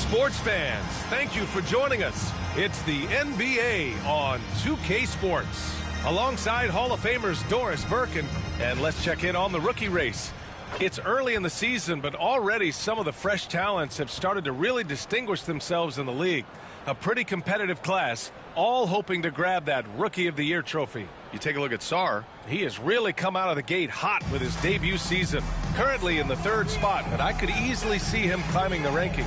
Sports fans, thank you for joining us. It's the NBA on 2K Sports. Alongside Hall of Famers Doris Burke, and let's check in on the rookie race. It's early in the season, but already some of the fresh talents have started to really distinguish themselves in the league. A pretty competitive class, all hoping to grab that Rookie of the Year trophy. You take a look at Sarr. He has really come out of the gate hot with his debut season. Currently in the 3rd spot, but I could easily see him climbing the rankings.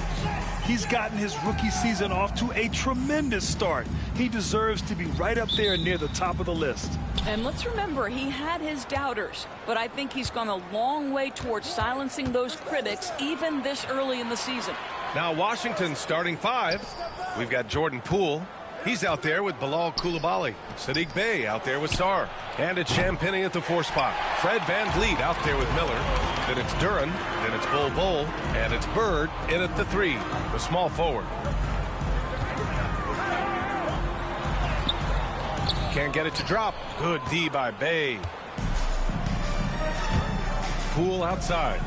He's gotten his rookie season off to a tremendous start. He deserves to be right up there near the top of the list. And let's remember, he had his doubters, but I think he's gone a long way towards silencing those critics even this early in the season. Now Washington's starting 5. We've got Jordan Poole. He's out there with Bilal Coulibaly. Saddiq Bey out there with Sarr. And it's Champagnie at the 4 spot. Fred VanVleet out there with Miller. Then it's Duren. Then it's Bol. And it's Bird in at the 3, the small forward. Can't get it to drop. Good D by Bey. Poole outside.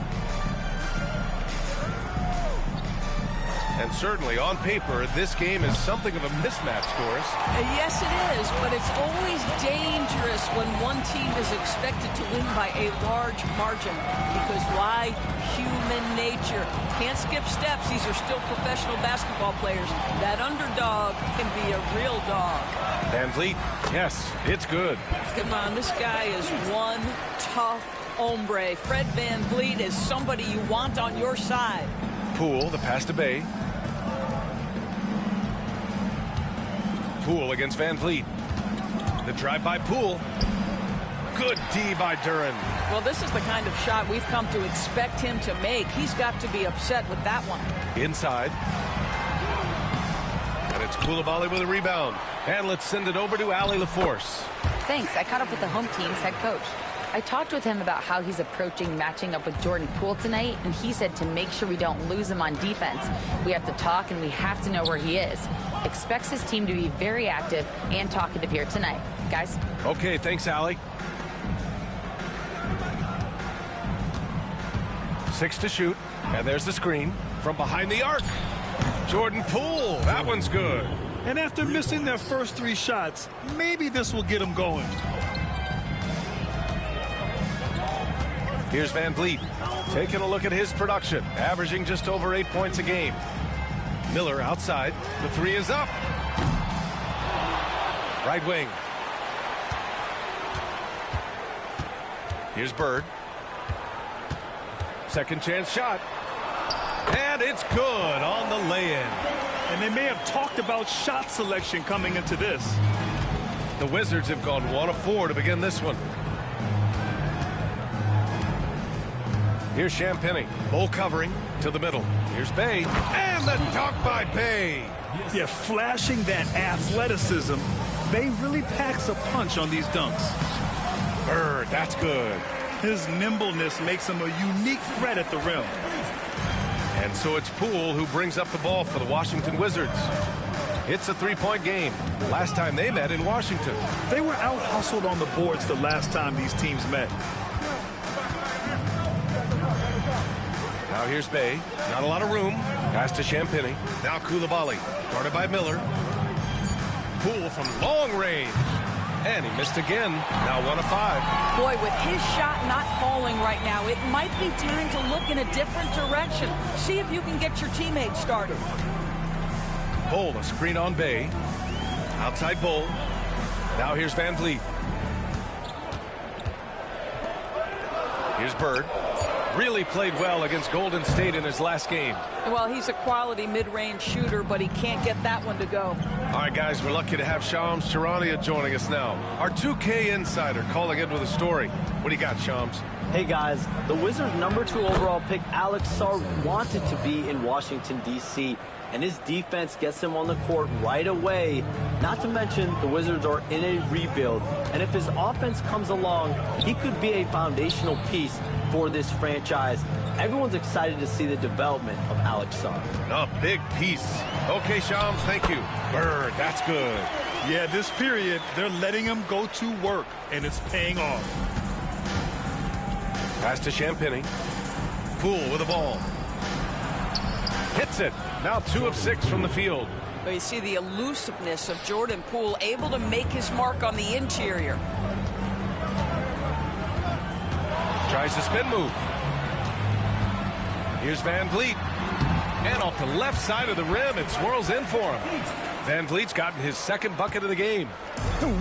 And certainly on paper, this game is something of a mismatch, Doris. Yes, it is, but it's always dangerous when one team is expected to win by a large margin. Because why? Human nature. Can't skip steps. These are still professional basketball players. That underdog can be a real dog. VanVleet, yes, it's good. Come on, this guy is one tough hombre. Fred VanVleet is somebody you want on your side. Poole, the pass to Bey. Poole against VanVleet. The drive by Poole. Good D by Duren. Well, this is the kind of shot we've come to expect him to make. He's got to be upset with that one. Inside. And it's Coulibaly with a rebound. And let's send it over to Allie LaForce. Thanks. I caught up with the home team's head coach. I talked with him about how he's approaching matching up with Jordan Poole tonight, and he said to make sure we don't lose him on defense. We have to talk, and we have to know where he is. Expects his team to be very active and talkative here tonight. Guys? Okay, thanks, Allie. 6 to shoot, and there's the screen from behind the arc. Jordan Poole, that one's good. And after missing their first 3 shots, maybe this will get him going. Here's VanVleet, taking a look at his production, averaging just over 8 points a game. Miller outside, the 3 is up. Right wing. Here's Bird. Second chance shot. And it's good on the lay-in. And they may have talked about shot selection coming into this. The Wizards have gone 1 of 4 to begin this one. Here's Champagnie. Bull covering to the middle. Here's Bey. And the dunk by Bey. Yeah, flashing that athleticism. Bey really packs a punch on these dunks. Bird, that's good. His nimbleness makes him a unique threat at the rim. And so it's Poole who brings up the ball for the Washington Wizards. It's a 3-point game. Last time they met in Washington. They were out-hustled on the boards the last time these teams met. Now here's Bey. Not a lot of room. Pass to Champagnie. Now Coulibaly. Guarded by Miller. Poole from long range. And he missed again. Now 1 of 5. Boy, with his shot not falling right now, it might be time to look in a different direction. See if you can get your teammates started. Bull, a screen on Bey. Outside Bull. Now here's VanVleet. Here's Bird. Really played well against Golden State in his last game. Well, he's a quality mid-range shooter, but he can't get that one to go. All right, guys, we're lucky to have Shams Charania joining us now. Our 2K insider calling in with a story. What do you got, Shams? Hey, guys. The Wizards' #2 overall pick, Alex Sarr, wanted to be in Washington, D.C., and his defense gets him on the court right away. Not to mention, the Wizards are in a rebuild, and if his offense comes along, he could be a foundational piece for this franchise. Everyone's excited to see the development of Alex Sarr. A big piece. Okay, Shams, thank you. Bird, that's good. Yeah, this period, they're letting him go to work, and it's paying off. Pass to Champagnie. Poole with the ball. Hits it. Now 2 of 6 from the field. But you see the elusiveness of Jordan Poole, able to make his mark on the interior. Tries the spin move. Here's Van Vliet. And off the left side of the rim, it swirls in for him. Van Vliet's gotten his 2nd bucket of the game.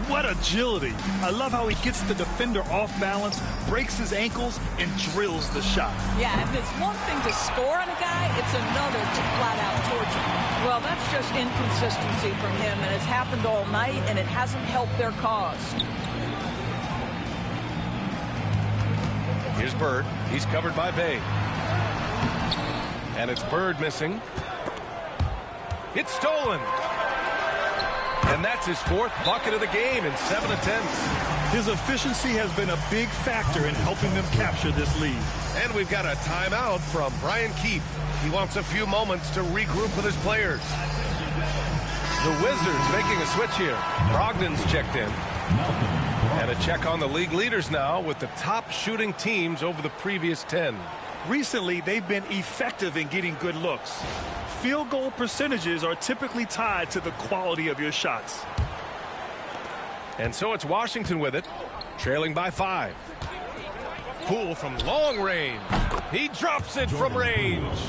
What agility. I love how he gets the defender off balance, breaks his ankles, and drills the shot. Yeah, and it's one thing to score on a guy, it's another to flat out torch him. Well, that's just inconsistency from him, and it's happened all night, and it hasn't helped their cause. Here's Bird. He's covered by Bay. And it's Bird missing. It's stolen. And that's his 4th bucket of the game in 7 attempts. His efficiency has been a big factor in helping them capture this lead. And we've got a timeout from Brian Keefe. He wants a few moments to regroup with his players. The Wizards making a switch here. Brogdon's checked in. And a check on the league leaders now with the top shooting teams over the previous 10. Recently, they've been effective in getting good looks. Field goal percentages are typically tied to the quality of your shots. And so it's Washington with it, trailing by 5. Poole from long range. He drops it from range.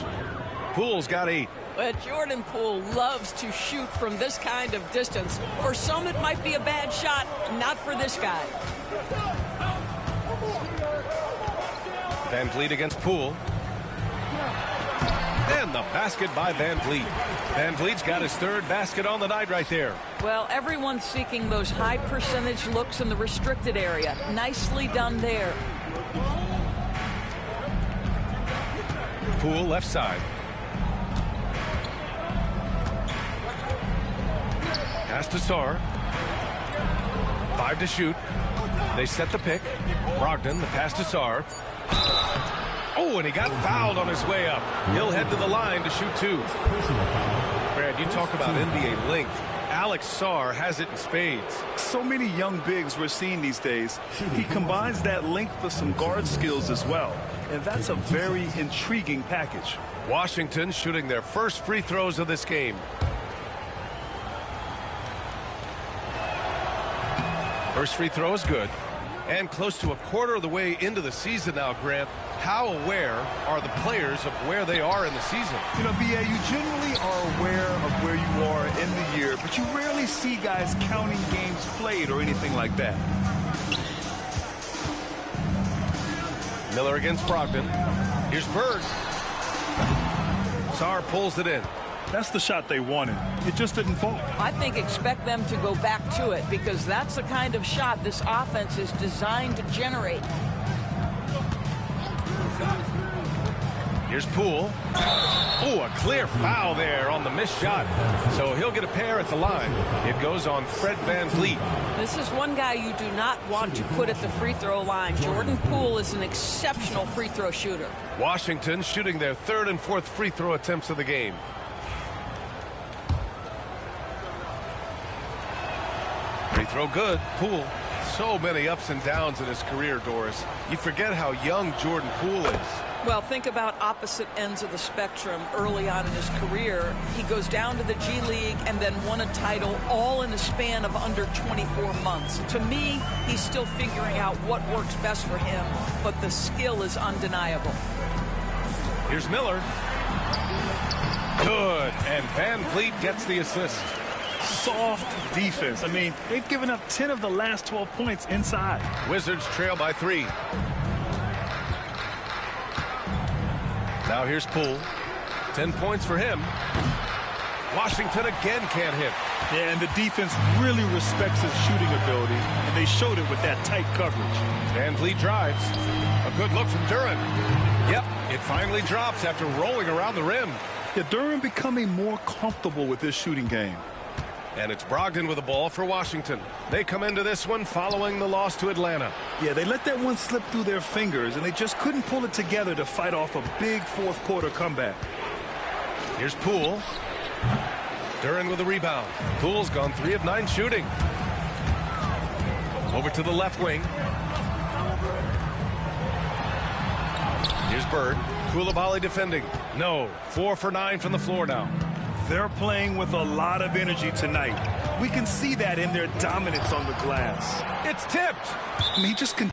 Poole's got 8. But Jordan Poole loves to shoot from this kind of distance. For some, it might be a bad shot, not for this guy. Van Vliet against Poole. And the basket by Van Vliet. Van Vliet's got his 3rd basket on the night right there. Well, everyone's seeking those high percentage looks in the restricted area. Nicely done there. Poole left side. Pass to Sarr. 5 to shoot. They set the pick. Brogdon, the pass to Sarr. Oh, and he got fouled on his way up. He'll head to the line to shoot 2. Brad, you talk about NBA length. Alex Sarr has it in spades. So many young bigs we're seeing these days. He combines that length with some guard skills as well. And that's a very intriguing package. Washington shooting their first free throws of this game. First free throw is good. And close to a quarter of the way into the season now, Grant. How aware are the players of where they are in the season? You know, B.A., you generally are aware of where you are in the year, but you rarely see guys counting games played or anything like that. Miller against Brogdon. Here's Bird. Sarr pulls it in. That's the shot they wanted. It just didn't fall. I think expect them to go back to it because that's the kind of shot this offense is designed to generate. Here's Poole. Oh, a clear foul there on the missed shot. So he'll get a pair at the line. It goes on Fred Van Vliet. This is one guy you do not want to put at the free throw line. Jordan Poole is an exceptional free throw shooter. Washington shooting their 3rd and 4th free throw attempts of the game. Free throw good. Poole. So many ups and downs in his career, Doris. You forget how young Jordan Poole is. Well, think about opposite ends of the spectrum early on in his career. He goes down to the G League and then won a title all in the span of under 24 months. To me, he's still figuring out what works best for him, but the skill is undeniable. Here's Miller. Good. And Van Vliet gets the assist. Soft defense. I mean, they've given up 10 of the last 12 points inside. Wizards trail by 3. Now here's Poole. 10 points for him. Washington again can't hit. Yeah, and the defense really respects his shooting ability, and they showed it with that tight coverage. Van Vliet drives. A good look from Duren. Yep, it finally drops after rolling around the rim. Yeah, Duren becoming more comfortable with this shooting game. And it's Brogdon with the ball for Washington. They come into this one following the loss to Atlanta. Yeah, they let that one slip through their fingers, and they just couldn't pull it together to fight off a big 4th quarter comeback. Here's Poole. Duren with the rebound. Poole's gone 3 of 9 shooting. Over to the left wing. Here's Bird. Koulibaly defending. No. 4 for 9 from the floor now. They're playing with a lot of energy tonight. We can see that in their dominance on the glass. It's tipped. He just can.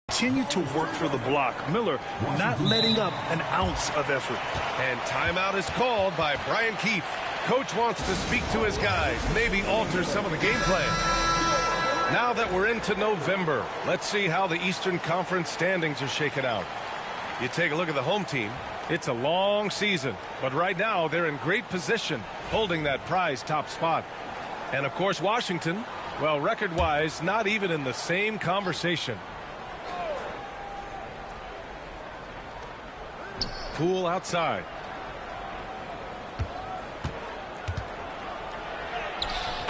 Continue to work for the block. Miller not letting up an ounce of effort. And timeout is called by Brian Keefe. Coach wants to speak to his guys, maybe alter some of the game plan. Now that we're into November, let's see how the Eastern Conference standings are shaken out. You take a look at the home team. It's a long season, but right now they're in great position, holding that prize top spot. And of course, Washington, well, record-wise, not even in the same conversation. Poole outside.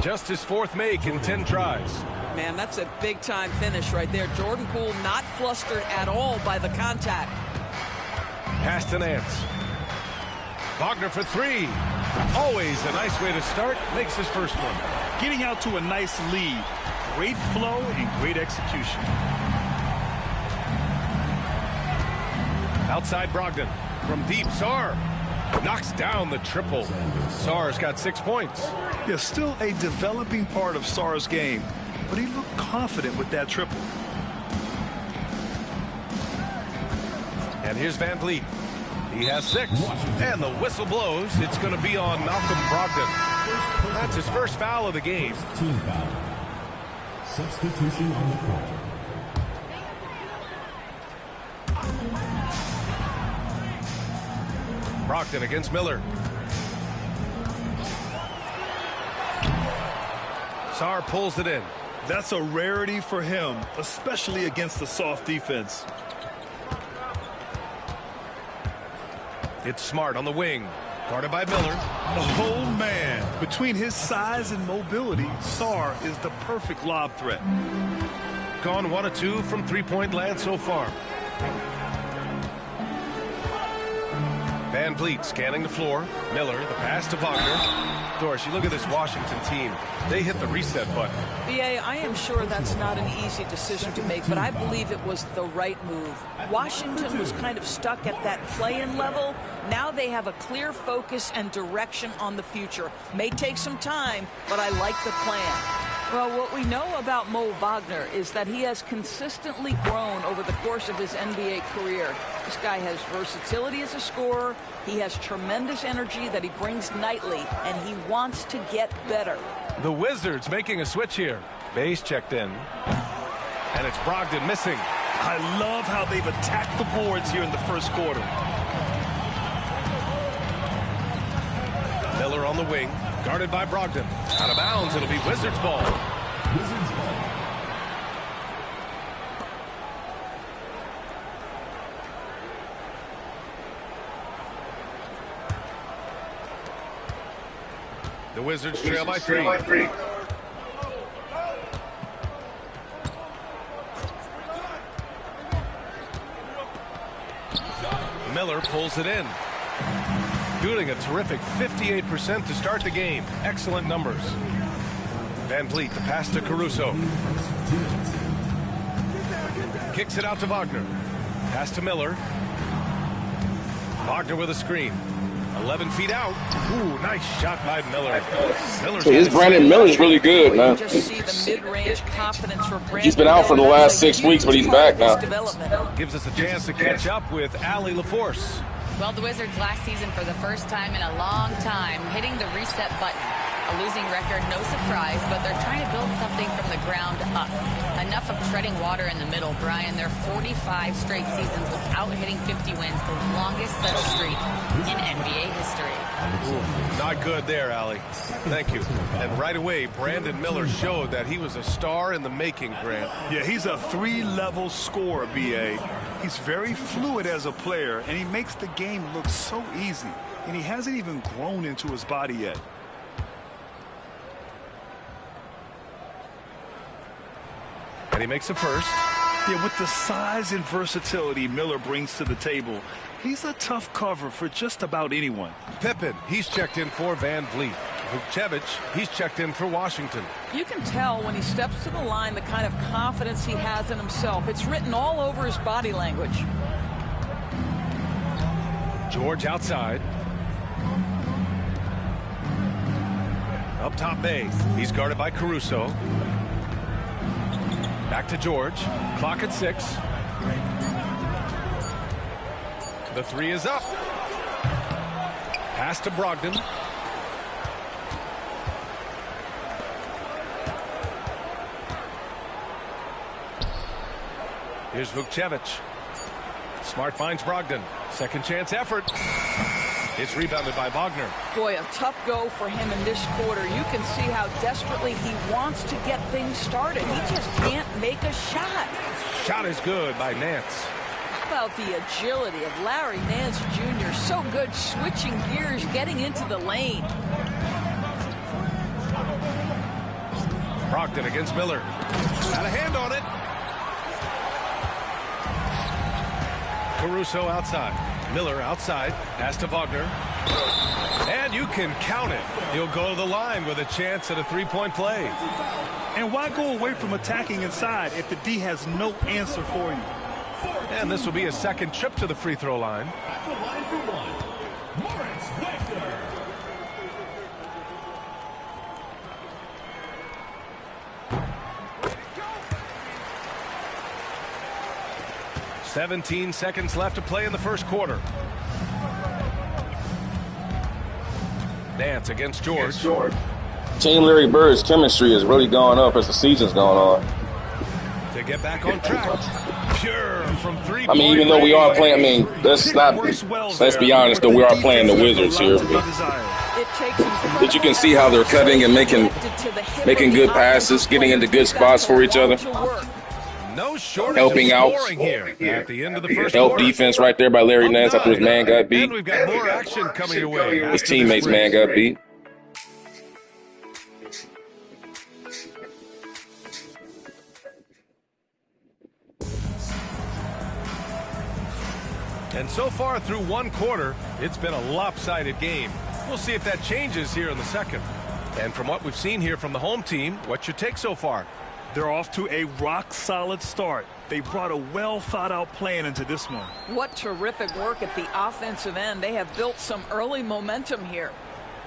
Just his fourth make in 10 tries. Man, that's a big-time finish right there. Jordan Poole not flustered at all by the contact. Pass to Nance. Wagner for three. Always a nice way to start. Makes his first one. Getting out to a nice lead. Great flow and great execution. Outside Brogdon. From deep, Sarr knocks down the triple. Sarr's got 6 points. Yeah, still a developing part of Sarr's game, but he looked confident with that triple. And here's Van Vliet. He has 6. And the whistle blows. It's going to be on Malcolm Brogdon. That's his first foul of the game. Team foul. Substitution on the court. Brogdon against Miller. Sarr pulls it in. That's a rarity for him, especially against the soft defense. It's Smart on the wing. Guarded by Miller. Oh, man. Between his size and mobility, Sarr is the perfect lob threat. Gone 1 of 2 from three-point land so far. Van Vliet scanning the floor. Miller, the pass to Wagner. Doris, you look at this Washington team. They hit the reset button. BA, I am sure that's not an easy decision to make, but I believe it was the right move. Washington was kind of stuck at that play-in level. Now they have a clear focus and direction on the future. May take some time, but I like the plan. Well, what we know about Mo Wagner is that he has consistently grown over the course of his NBA career. This guy has versatility as a scorer. He has tremendous energy that he brings nightly, and he wants to get better. The Wizards making a switch here. Base checked in. And it's Brogdon missing. I love how they've attacked the boards here in the first quarter. Miller on the wing. Guarded by Brogdon. Out of bounds. It'll be Wizards ball. Wizards ball. The Wizards trail by 3. Miller pulls it in. Shooting a terrific 58% to start the game. Excellent numbers. Van Vliet, the pass to Caruso. Kicks it out to Wagner. Pass to Miller. Wagner with a screen. 11 feet out. Ooh, nice shot by Miller. His Brandon Miller's really good, man. Just see the mid-range confidence for Brandon. He's been out for the last 6 weeks, but he's back now. Gives us a chance to catch up with Allie LaForce. Well, the Wizards last season for the first time in a long time hitting the reset button. A losing record, no surprise, but they're trying to build something from the ground up. Enough of treading water in the middle, Brian. They're 45 straight seasons without hitting 50 wins, the longest such streak in NBA history. Ooh, not good there, Allie. Thank you. And right away, Brandon Miller showed that he was a star in the making, Grant. Yeah, he's a 3-level scorer, B.A. He's very fluid as a player, and he makes the game look so easy. And he hasn't even grown into his body yet. he makes a first. Yeah, with the size and versatility Miller brings to the table, he's a tough cover for just about anyone. Pippen, he's checked in for Van Vliet. Vukcevic, he's checked in for Washington. You can tell when he steps to the line the kind of confidence he has in himself. It's written all over his body language. George outside. Up top Bay. He's guarded by Caruso. Back to George. Clock at 6. The three is up. Pass to Brogdon. Here's Vukcevic. Smart finds Brogdon. Second chance effort. It's rebounded by Wagner. Boy, a tough go for him in this quarter. You can see how desperately he wants to get things started. He just can't make a shot. Shot is good by Nance. How about the agility of Larry Nance Jr.? So good switching gears, getting into the lane. Brogdon against Miller. Got a hand on it. Caruso outside. Miller outside. Pass to Wagner. And you can count it. He'll go to the line with a chance at a three-point play. And why go away from attacking inside if the D has no answer for you? And this will be a second trip to the free throw line. At the line for one, Moritz Wagner. 17 seconds left to play in the first quarter. Nance against George. Team Larry Bird's chemistry has really gone up as the season's gone on. To get back on track. Pure from 3 I mean, even though we are playing, let's be honest, though, we are playing the Wizards here. But you can see how they're cutting and making good passes, getting into good spots for each other. No shortage helping of out. scoring here at the end of the first Help quarter. defense right there by Larry Nance after his man got beat. And we've got more action coming your way. His teammates' man got beat. And so far through one quarter, it's been a lopsided game. We'll see if that changes here in the second. And from what we've seen here from the home team, what's your take so far? They're off to a rock-solid start. They brought a well-thought-out plan into this one. What terrific work at the offensive end. They have built some early momentum here.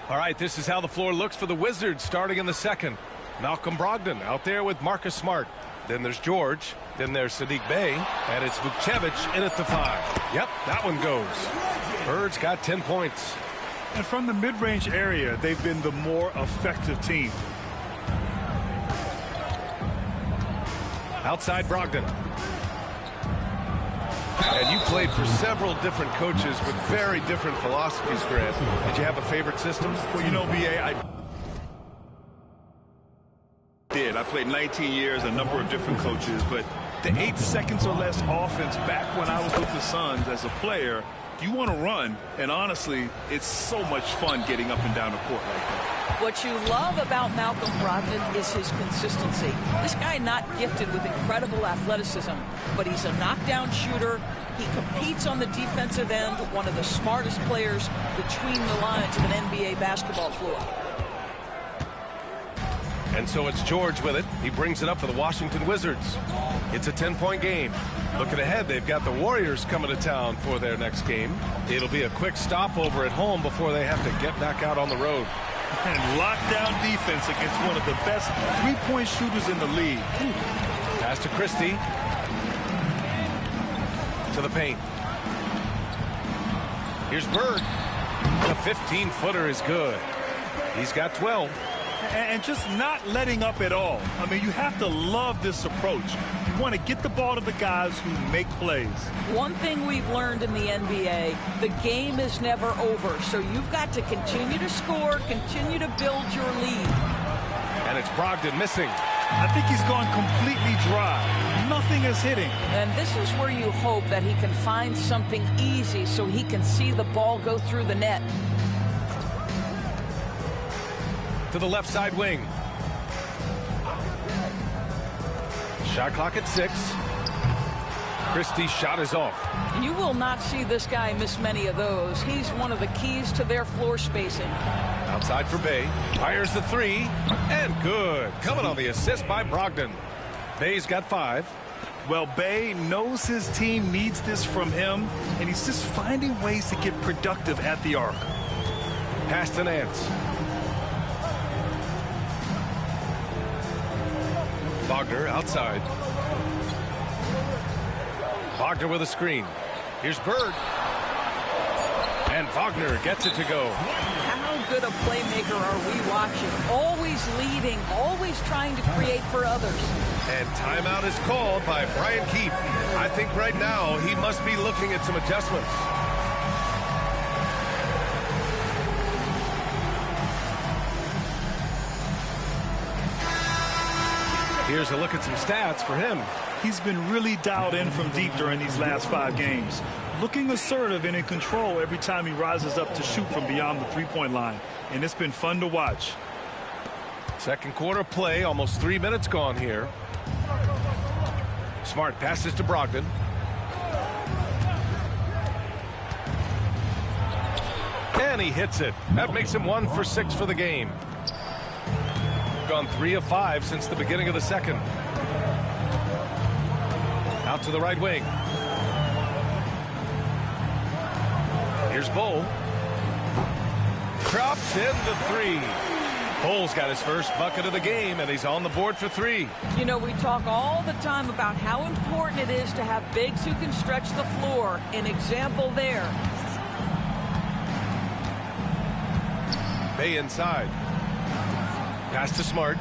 All right, this is how the floor looks for the Wizards starting in the second. Malcolm Brogdon out there with Marcus Smart. Then there's George. Then there's Saddiq Bey. And it's Vukcevic in at the 5. Yep, that one goes. Birds got 10 points. And from the mid-range area, they've been the more effective team. Outside Brogdon. And you played for several different coaches with very different philosophies, Grant. Did you have a favorite system? Well, you know, B.A., I did. I played 19 years, a number of different coaches, but the 8 seconds or less offense back when I was with the Suns as a player, you want to run, and honestly, it's so much fun getting up and down the court like that. What you love about Malcolm Brogdon is his consistency. This guy not gifted with incredible athleticism, but he's a knockdown shooter. He competes on the defensive end, one of the smartest players between the lines of an NBA basketball floor. And so it's George with it. He brings it up for the Washington Wizards. It's a 10-point game. Looking ahead, they've got the Warriors coming to town for their next game. It'll be a quick stopover at home before they have to get back out on the road. And lockdown defense against one of the best three-point shooters in the league. Pass to Christie. To the paint. Here's Bird. The 15-footer is good. He's got 12. And just not letting up at all. I mean, you have to love this approach. You want to get the ball to the guys who make plays. One thing we've learned in the NBA, the game is never over. So you've got to continue to score, continue to build your lead. And it's Brogdon missing. I think he's gone completely dry. Nothing is hitting. And this is where you hope that he can find something easy so he can see the ball go through the net. To the left side wing. Shot clock at 6. Christie's shot is off. You will not see this guy miss many of those. He's one of the keys to their floor spacing. Outside for Bey. Fires the 3. And good. Coming on the assist by Brogdon. Bey's got 5. Well, Bey knows his team needs this from him, and he's just finding ways to get productive at the arc. Pass to Nance. Wagner outside. Wagner with a screen. Here's Bird. And Wagner gets it to go. How good a playmaker are we watching? Always leading, always trying to create for others. And timeout is called by Brian Keefe. I think right now he must be looking at some adjustments. Here's a look at some stats for him. He's been really dialed in from deep during these last 5 games. Looking assertive and in control every time he rises up to shoot from beyond the three-point line. And it's been fun to watch. Second quarter play, almost 3 minutes gone here. Smart passes to Brogdon. And he hits it. That makes him 1 for 6 for the game. Gone 3 of 5 since the beginning of the second. Out to the right wing. Here's Bol. Drops in the 3. Bol's got his first bucket of the game, and he's on the board for 3. You know, we talk all the time about how important it is to have bigs who can stretch the floor. An example there. Bey inside. Pass to Smart.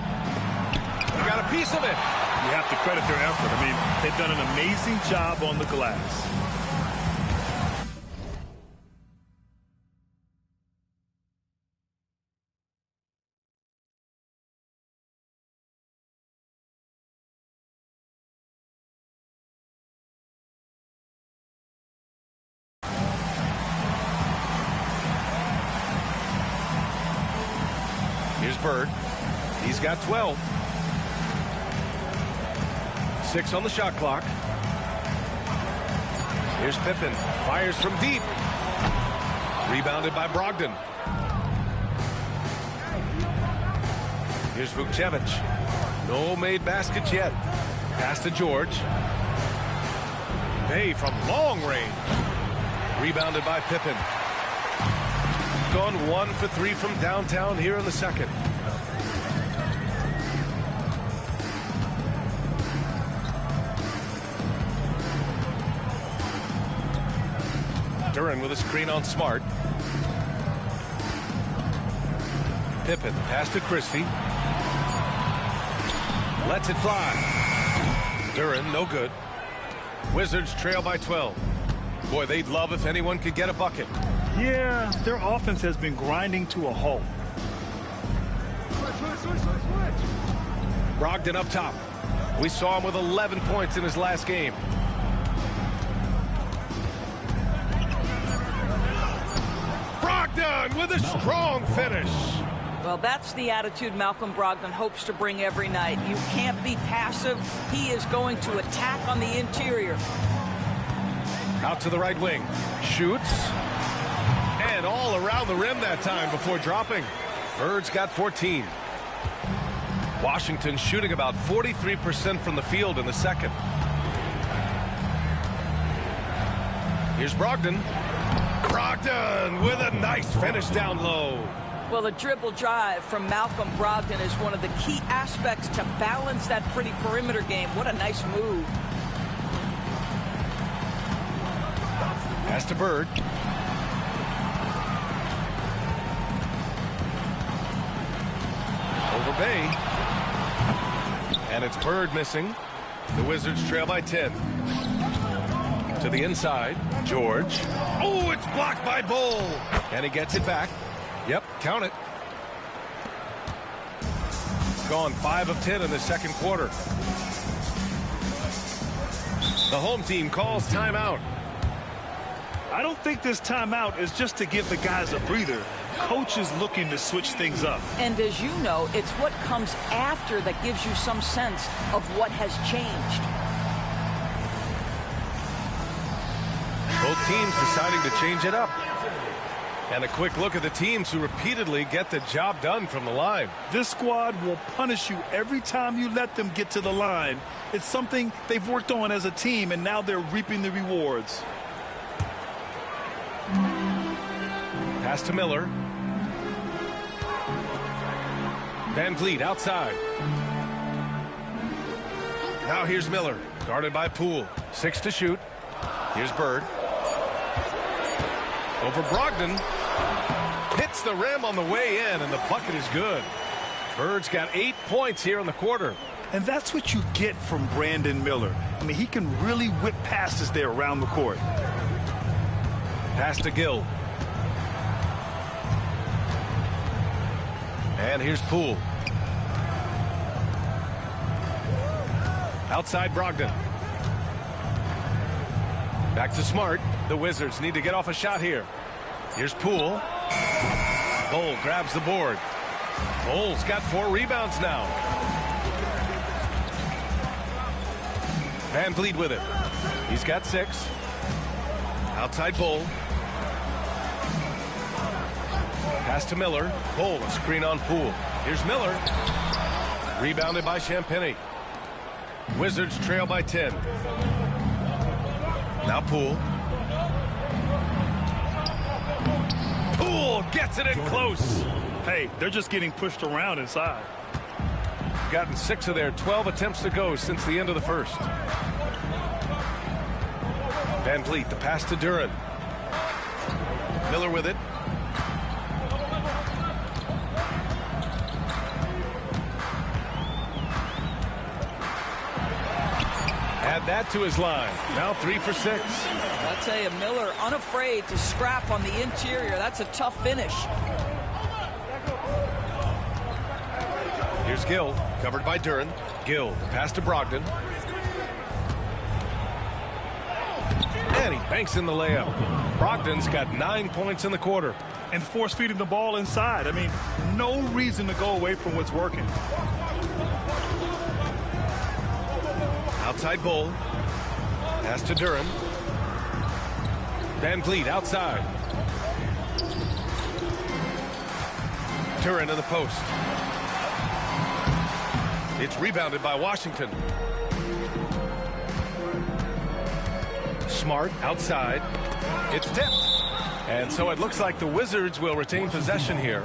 Got a piece of it. You have to credit their effort. I mean, they've done an amazing job on the glass. Here's Bird. He's got 12. 6 on the shot clock. Here's Pippen. Fires from deep. Rebounded by Brogdon. Here's Vukcevic. No made baskets yet. Pass to George. Bey from long range. Rebounded by Pippen. Gone 1 for 3 from downtown here in the second. Duren with a screen on Smart. Pippen pass to Christie. Lets it fly. Duren no good. Wizards trail by 12. Boy, they'd love if anyone could get a bucket. Yeah, their offense has been grinding to a halt. Brogdon up top. We saw him with 11 points in his last game. Brogdon with a strong finish. Well, that's the attitude Malcolm Brogdon hopes to bring every night. You can't be passive. He is going to attack on the interior. Out to the right wing. Shoots. And all around the rim that time before dropping. Bird's got 14. Washington shooting about 43% from the field in the second. Here's Brogdon. Brogdon with a nice finish down low. Well, the dribble drive from Malcolm Brogdon is one of the key aspects to balance that pretty perimeter game. What a nice move. Pass to Bird. Over Bey. And it's Bird missing. The Wizards trail by 10. To the inside. George. Oh, it's blocked by Bol. And he gets it back. Yep, count it. Gone 5 of 10 in the second quarter. The home team calls timeout. I don't think this timeout is just to give the guys a breather. coach is looking to switch things up. And as you know, it's what comes after that gives you some sense of what has changed. Both teams deciding to change it up. And a quick look at the teams who repeatedly get the job done from the line. This squad will punish you every time you let them get to the line. It's something they've worked on as a team, and now they're reaping the rewards. Pass to Miller. Van Vliet outside. Now here's Miller, guarded by Poole. 6 to shoot. Here's Bird. Over Brogdon. Hits the rim on the way in, and the bucket is good. Bird's got 8 points here in the quarter. And that's what you get from Brandon Miller. I mean, he can really whip passes there around the court. Pass to Gill. And here's Poole. Outside Brogdon. Back to Smart. The Wizards need to get off a shot here. Here's Poole. Bol grabs the board. Bol's got 4 rebounds now. Van Vliet with it. He's got 6. Outside Bol. Pass to Miller. Bol, a screen on Poole. Here's Miller. Rebounded by Champagnie. Wizards trail by 10. Now Poole. Poole gets it in close. Hey, they're just getting pushed around inside. Gotten 6 of their 12 attempts to go since the end of the first. Van Vliet, the pass to Duren. Miller with it. Add that to his line. Now 3 for 6. I'll tell you, Miller unafraid to scrap on the interior. That's a tough finish. Here's Gill, covered by Duren. Gill, the pass to Brogdon. And he banks in the layup. Brogdon's got 9 points in the quarter. And force-feeding the ball inside. I mean, no reason to go away from what's working. Outside Bol. Pass to Duren. Van Vliet outside. Duren to the post. It's rebounded by Washington. Smart outside. It's tipped. And so it looks like the Wizards will retain possession here.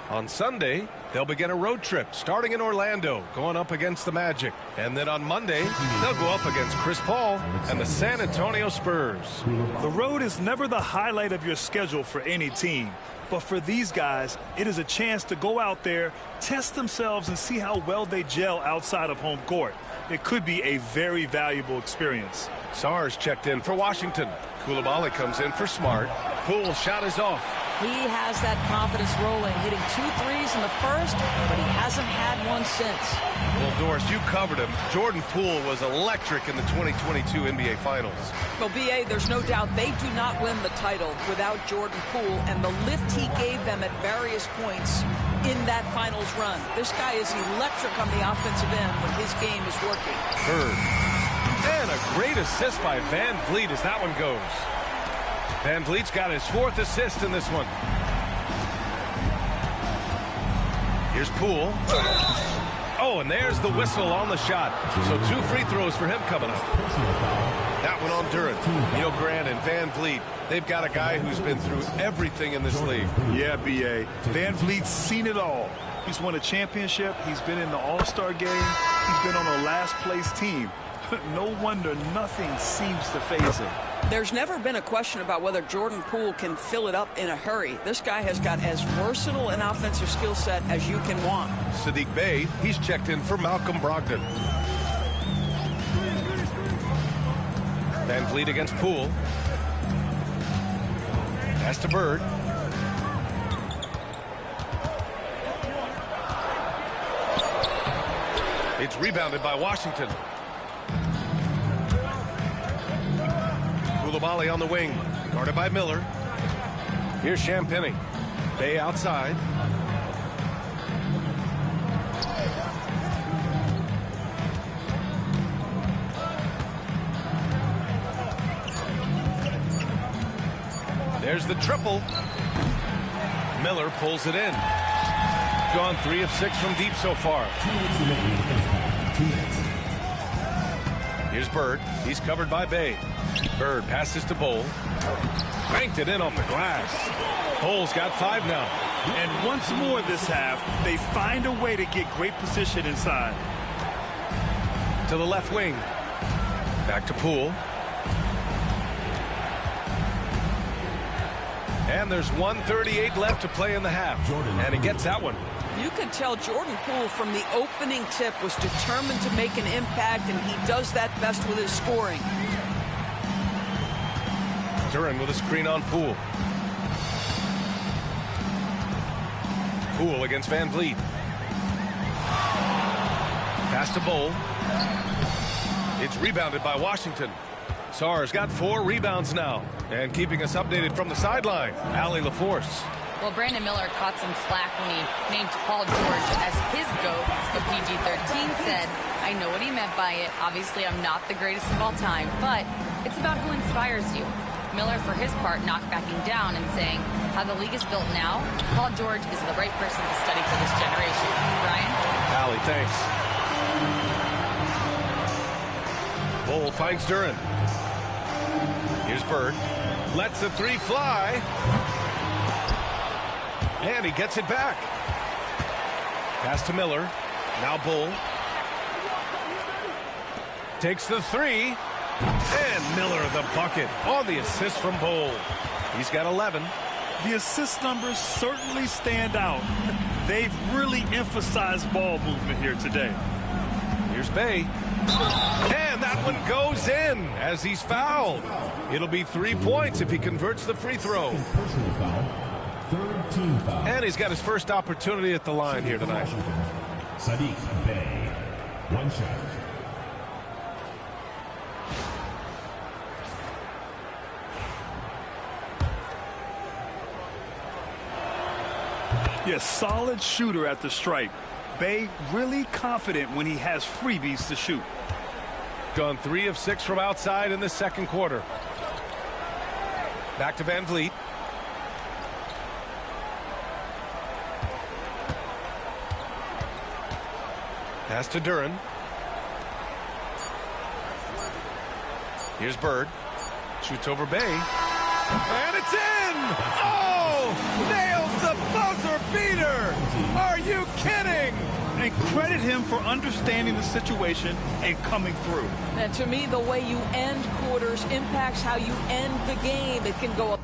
On Sunday, they'll begin a road trip starting in Orlando, going up against the Magic. And then on Monday, they'll go up against Chris Paul and the San Antonio Spurs. The road is never the highlight of your schedule for any team. But for these guys, it is a chance to go out there, test themselves, and see how well they gel outside of home court. It could be a very valuable experience. Sars checked in for Washington. Coulibaly comes in for Smart. Poole shot is off. He has that confidence rolling, hitting 2 threes in the first, but he hasn't had one since. Well, Doris, you covered him. Jordan Poole was electric in the 2022 NBA Finals. Well, B.A., there's no doubt they do not win the title without Jordan Poole and the lift he gave them at various points in that finals run. This guy is electric on the offensive end when his game is working. Bird. And a great assist by Van Vliet as that one goes. Van Vliet's got his 4th assist in this one. Here's Poole. Oh, and there's the whistle on the shot. So 2 free throws for him coming up. That one on Duren. You know, Grant and Van Vliet, they've got a guy who's been through everything in this league. Yeah, B.A. Van Vliet's seen it all. He's won a championship. He's been in the All-Star game. He's been on a last-place team. No wonder nothing seems to faze him. There's never been a question about whether Jordan Poole can fill it up in a hurry. This guy has got as versatile an offensive skill set as you can want. Sadiq Bey, he's checked in for Malcolm Brogdon. Van Vliet against Poole. Pass to Bird. It's rebounded by Washington. Coulibaly on the wing, guarded by Miller. Here's Champagnie. Bay outside. There's the triple. Miller pulls it in. Gone 3 of 6 from deep so far. Here's Bird. He's covered by Bay. Bird passes to Bowl. Banked it in off the glass. Bowl's got 5 now. And once more this half, they find a way to get great position inside. To the left wing. Back to Poole. And there's 1:38 left to play in the half. And he gets that one. You can tell Jordan Poole from the opening tip was determined to make an impact, and he does that best with his scoring. Duren with a screen on Poole. Poole against Van Vliet. Pass to Bowl. It's rebounded by Washington. Sarr's got 4 rebounds now. And keeping us updated from the sideline, Allie LaForce. Well, Brandon Miller caught some flack when he named Paul George as his GOAT, but PG-13 said, I know what he meant by it. Obviously, I'm not the greatest of all time, but it's about who inspires you. Miller, for his part, not backing down and saying, how the league is built now, Paul George is the right person to study for this generation. Ryan? Allie, thanks. Bowl finds Duren. Here's Bird. Lets the 3 fly. And he gets it back. Pass to Miller. Now Bowl. Takes the 3. And Miller the bucket on the assist from Bowl. He's got 11. The assist numbers certainly stand out. They've really emphasized ball movement here today. Here's Bay. And that one goes in as he's fouled. It'll be 3 points if he converts the free throw. And he's got his first opportunity at the line here tonight. Saddiq Bey, 1 shot. Yes, solid shooter at the stripe. Bay really confident when he has freebies to shoot. Gone 3 of 6 from outside in the second quarter. Back to Van Vliet. Pass to Duren. Here's Bird. Shoots over Bay. And it's in! Oh! Nails the buzzer beater! Are you kidding? And credit him for understanding the situation and coming through. And to me, the way you end quarters impacts how you end the game. It can go up.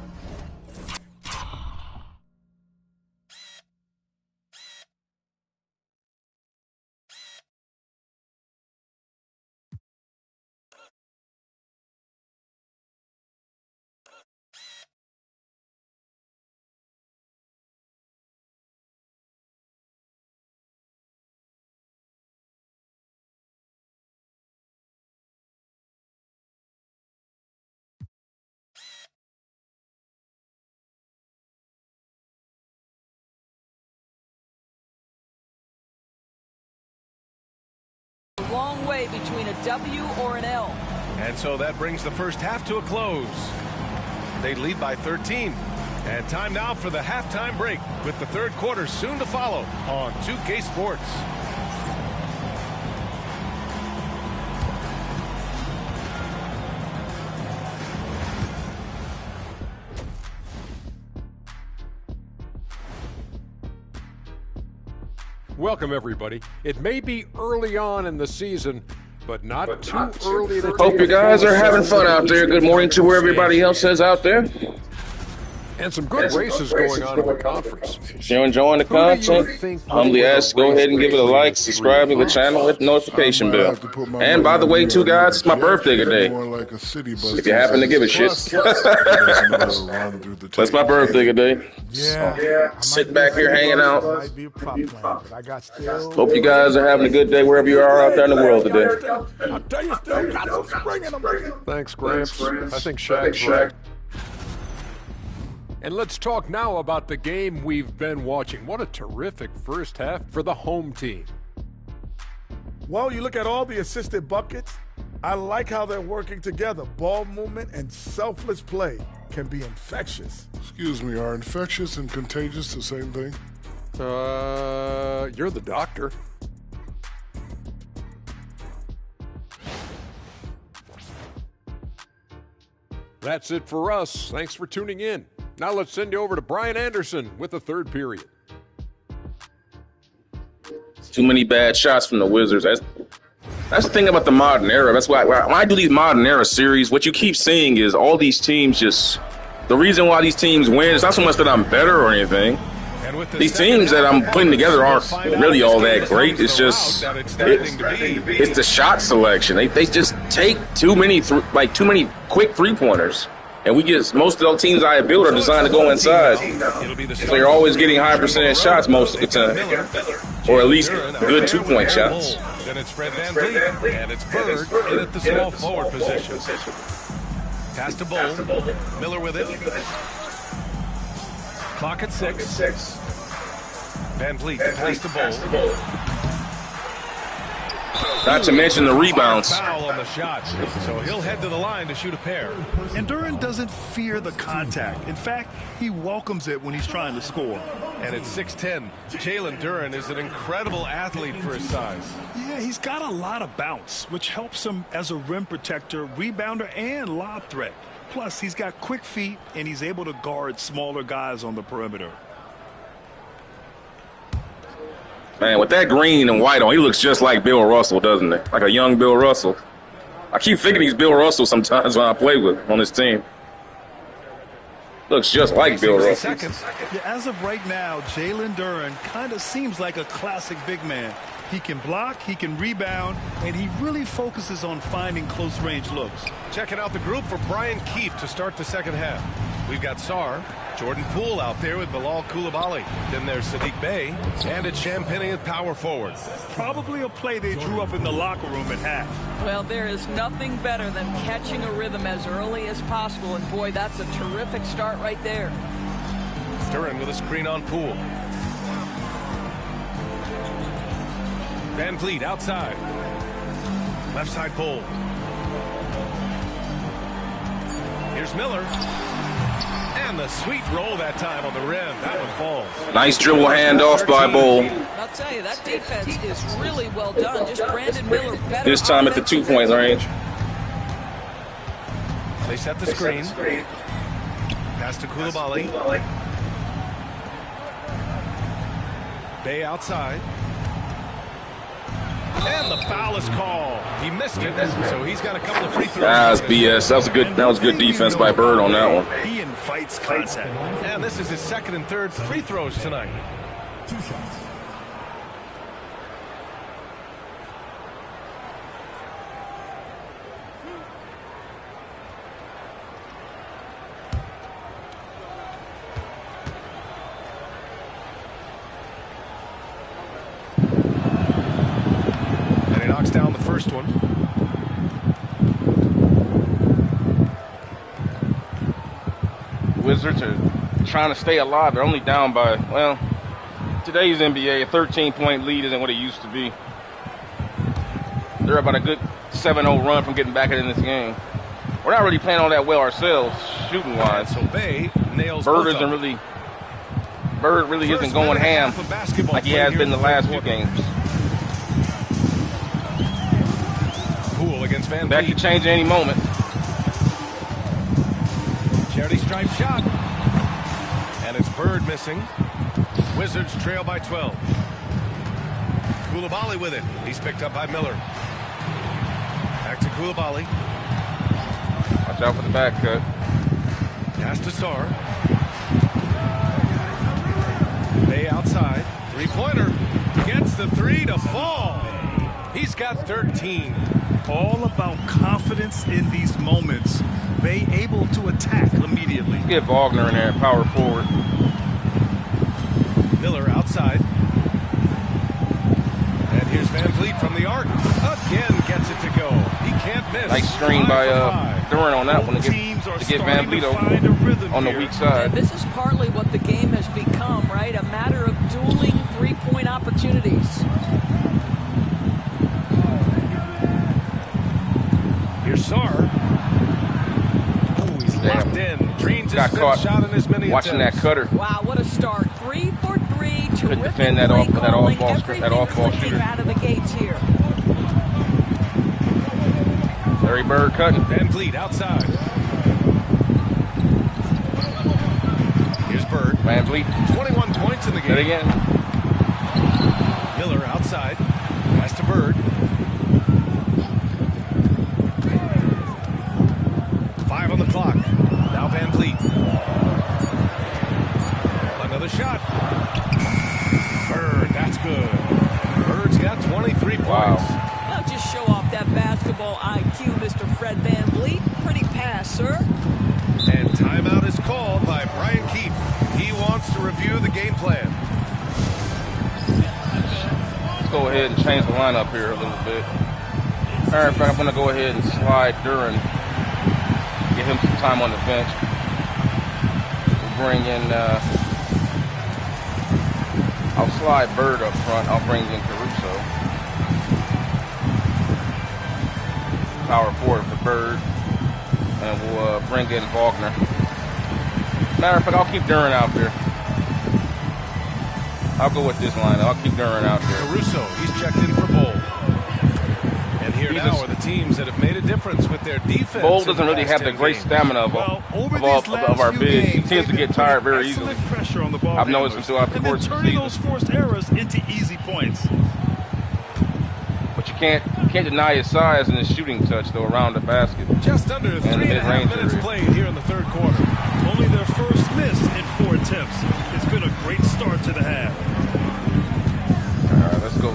Long way between a W or an L. And so that brings the first half to a close. They lead by 13. And time now for the halftime break, with the third quarter soon to follow on 2K Sports. Welcome, everybody. It may be early on in the season, but not too early to Hope you guys are having fun out there. Good morning to where everybody else is out there. And some good races going on in the conference. If you're enjoying the content, humbly ask, go ahead and give it a like, subscribe to the channel, hit the notification bell. And by the way, too, guys, it's my birthday today. If you happen to give a shit. That's my birthday today. Yeah. Sitting back here hanging out. Hope you guys are having a good day wherever you are out there in the world today. Thanks, Gramps. I think Shaq's right. And let's talk now about the game we've been watching. What a terrific first half for the home team. Well, you look at all the assisted buckets, I like how they're working together. Ball movement and selfless play can be infectious. Excuse me, are infectious and contagious the same thing? You're the doctor. That's it for us. Thanks for tuning in. Now let's send you over to Brian Anderson with the third period. Too many bad shots from the Wizards. That's the thing about the modern era. That's why when I do these modern era series, what you keep seeing is all these teams just – the reason why these teams win is not so much that I'm better or anything. These teams that I'm putting together aren't really all that great. It's just it's the shot selection. They just take too many quick three-pointers. And we get most of those teams I have built are designed to go inside. So you're always getting high percentage shots most of the time, or at least good two-point shots. Then it's Fred VanVleet, and it's Bird in at the small forward position. Pass to Bull. Miller with it. Clock at 6. VanVleet, pass to Bull. Not to mention the rebounds. Foul on the shot, so he'll head to the line to shoot a pair. And Duren doesn't fear the contact. In fact, he welcomes it when he's trying to score. And at 6'10", Jalen Duren is an incredible athlete for his size. Yeah, he's got a lot of bounce, which helps him as a rim protector, rebounder, and lob threat. Plus, he's got quick feet, and he's able to guard smaller guys on the perimeter. Man, with that green and white on, he looks just like Bill Russell, doesn't he? Like a young Bill Russell. I keep thinking he's Bill Russell sometimes when I play with him on this team. Looks just like Bill Russell. Yeah, as of right now, Jalen Duren kind of seems like a classic big man. He can block, he can rebound, and he really focuses on finding close-range looks. Checking out the group for Brian Keefe to start the second half. We've got Sarr, Jordan Poole out there with Bilal Coulibaly. Then there's Saddiq Bey, and it's Champagnie at power forward. Probably a play they drew up in the locker room at half. Well, there is nothing better than catching a rhythm as early as possible, and boy, that's a terrific start right there. Duren with a screen on Poole. VanVleet outside. Left side Poole. Here's Miller. And the sweet roll that time on the rim. That one falls. Nice dribble handoff by Bull. I'll tell you, that defense is really well done. Just Brandon Miller better. This time at the 2-point range. They set the screen. Pass to Coulibaly. Bey outside. And the foul is called. He missed it, so he's got a couple of free throws. That's BS. That was good defense by Bird on that one. He invites contact. And this is his second and third free throws tonight. 2 shots. Down the first one. Wizards are trying to stay alive. They're only down by, well, today's NBA, a 13-point lead isn't what it used to be. They're about a good 7-0 run from getting back in this game. We're not really playing all that well ourselves, shooting-wise. So Bey nails Bird really isn't going ham like he has been the last few games. Against VanVleet. That could change at any moment. Charity stripe shot. And it's Bird missing. Wizards trail by 12. Coulibaly with it. He's picked up by Miller. Back to Coulibaly. Watch out for the back cut. Pass to Sarr. Bey outside. Three-pointer. Gets the three to fall. He's got 13. All about confidence in these moments. Bey able to attack immediately. Get Wagner in there, power forward. Miller outside. And here's VanVleet. Vliet from the arc. Again gets it to go. He can't miss. Nice screen by Duren on that one to get Van Vliet on the weak side. And this is partly what the game has become, right? A matter of dueling three-point opportunities. Here's Sarr. Oh, he's locked in. Dreams his fifth shot in as many watching attempts. that cutter. Wow, what a start. 3 for 3. Couldn't defend that off-ball shooter. Out of the gates here. Larry Bird cutting. Van Vliet outside. Here's Bird. Van Vliet. 21 points in the game. Hit again. Miller outside. Pass to Bird. 5 on the clock. Now Van Vliet. Another shot. Bird, that's good. Bird's got 23 points. Wow. Now just show off that basketball IQ, Mr. Fred Van Vliet. Pretty pass, sir. And timeout is called by Brian Keefe. He wants to review the game plan. Let's go ahead and change the lineup here a little bit. Matter of fact, I'm going to go ahead and slide Duren. Get him some time on the bench. We'll bring in, I'll slide Bird up front. I'll bring in Caruso. Power forward for Bird. And we'll bring in Wagner. Matter of fact, I'll keep Duren out there. I'll go with this lineup. I'll keep Duren out there. Caruso, he's checked in for Bol. And here now are the teams that have made a difference with their defense. Bol doesn't really have the great stamina of our bigs. He tends to get tired very easily. I've noticed him throughout the course of the season. Those forced errors into easy points. But you can't deny his size and his shooting touch though around the basket. Just under 3.5 minutes played here in the third quarter. Only their first miss in 4 attempts. It's been a great start to the half. All right, let's go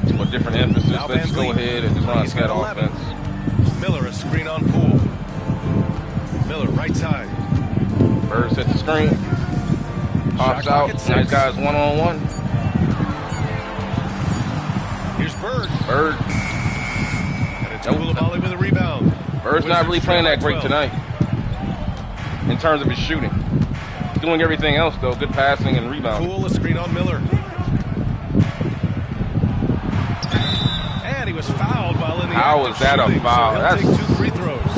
to a different emphasis. Let's go ahead and just run that offense. Miller, a screen on Poole. Miller, right side. Bird sets the screen. Pops out. Nice guys one-on-one. Here's Bird. Bird. And it's Coulibaly with a rebound. Bird's not really playing that great tonight in terms of his shooting. He's doing everything else, though. Good passing and rebounding. Poole, a screen on Miller. And he was fouled while in the How was that a foul? So take 2 free throws.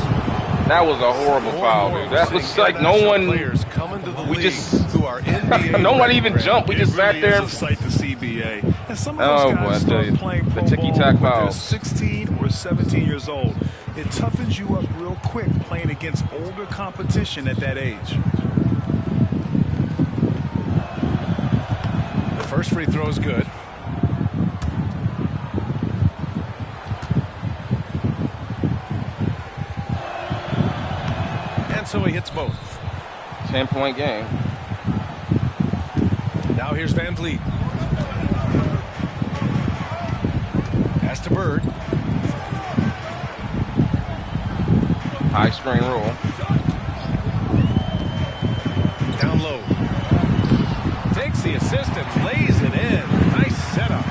That was a horrible foul, dude. That was like no one. We just. No one even jumped. We just sat there. It's a sight to CBA. And some of those guys start playing pro ball when they're 16 or 17 years old. It toughens you up real quick playing against older competition at that age. The first free throw is good. And so he hits both. 10-point game. Now here's Van Vliet. Pass to Bird. High screen roll. Down low. Takes the assist and lays it in. Nice setup.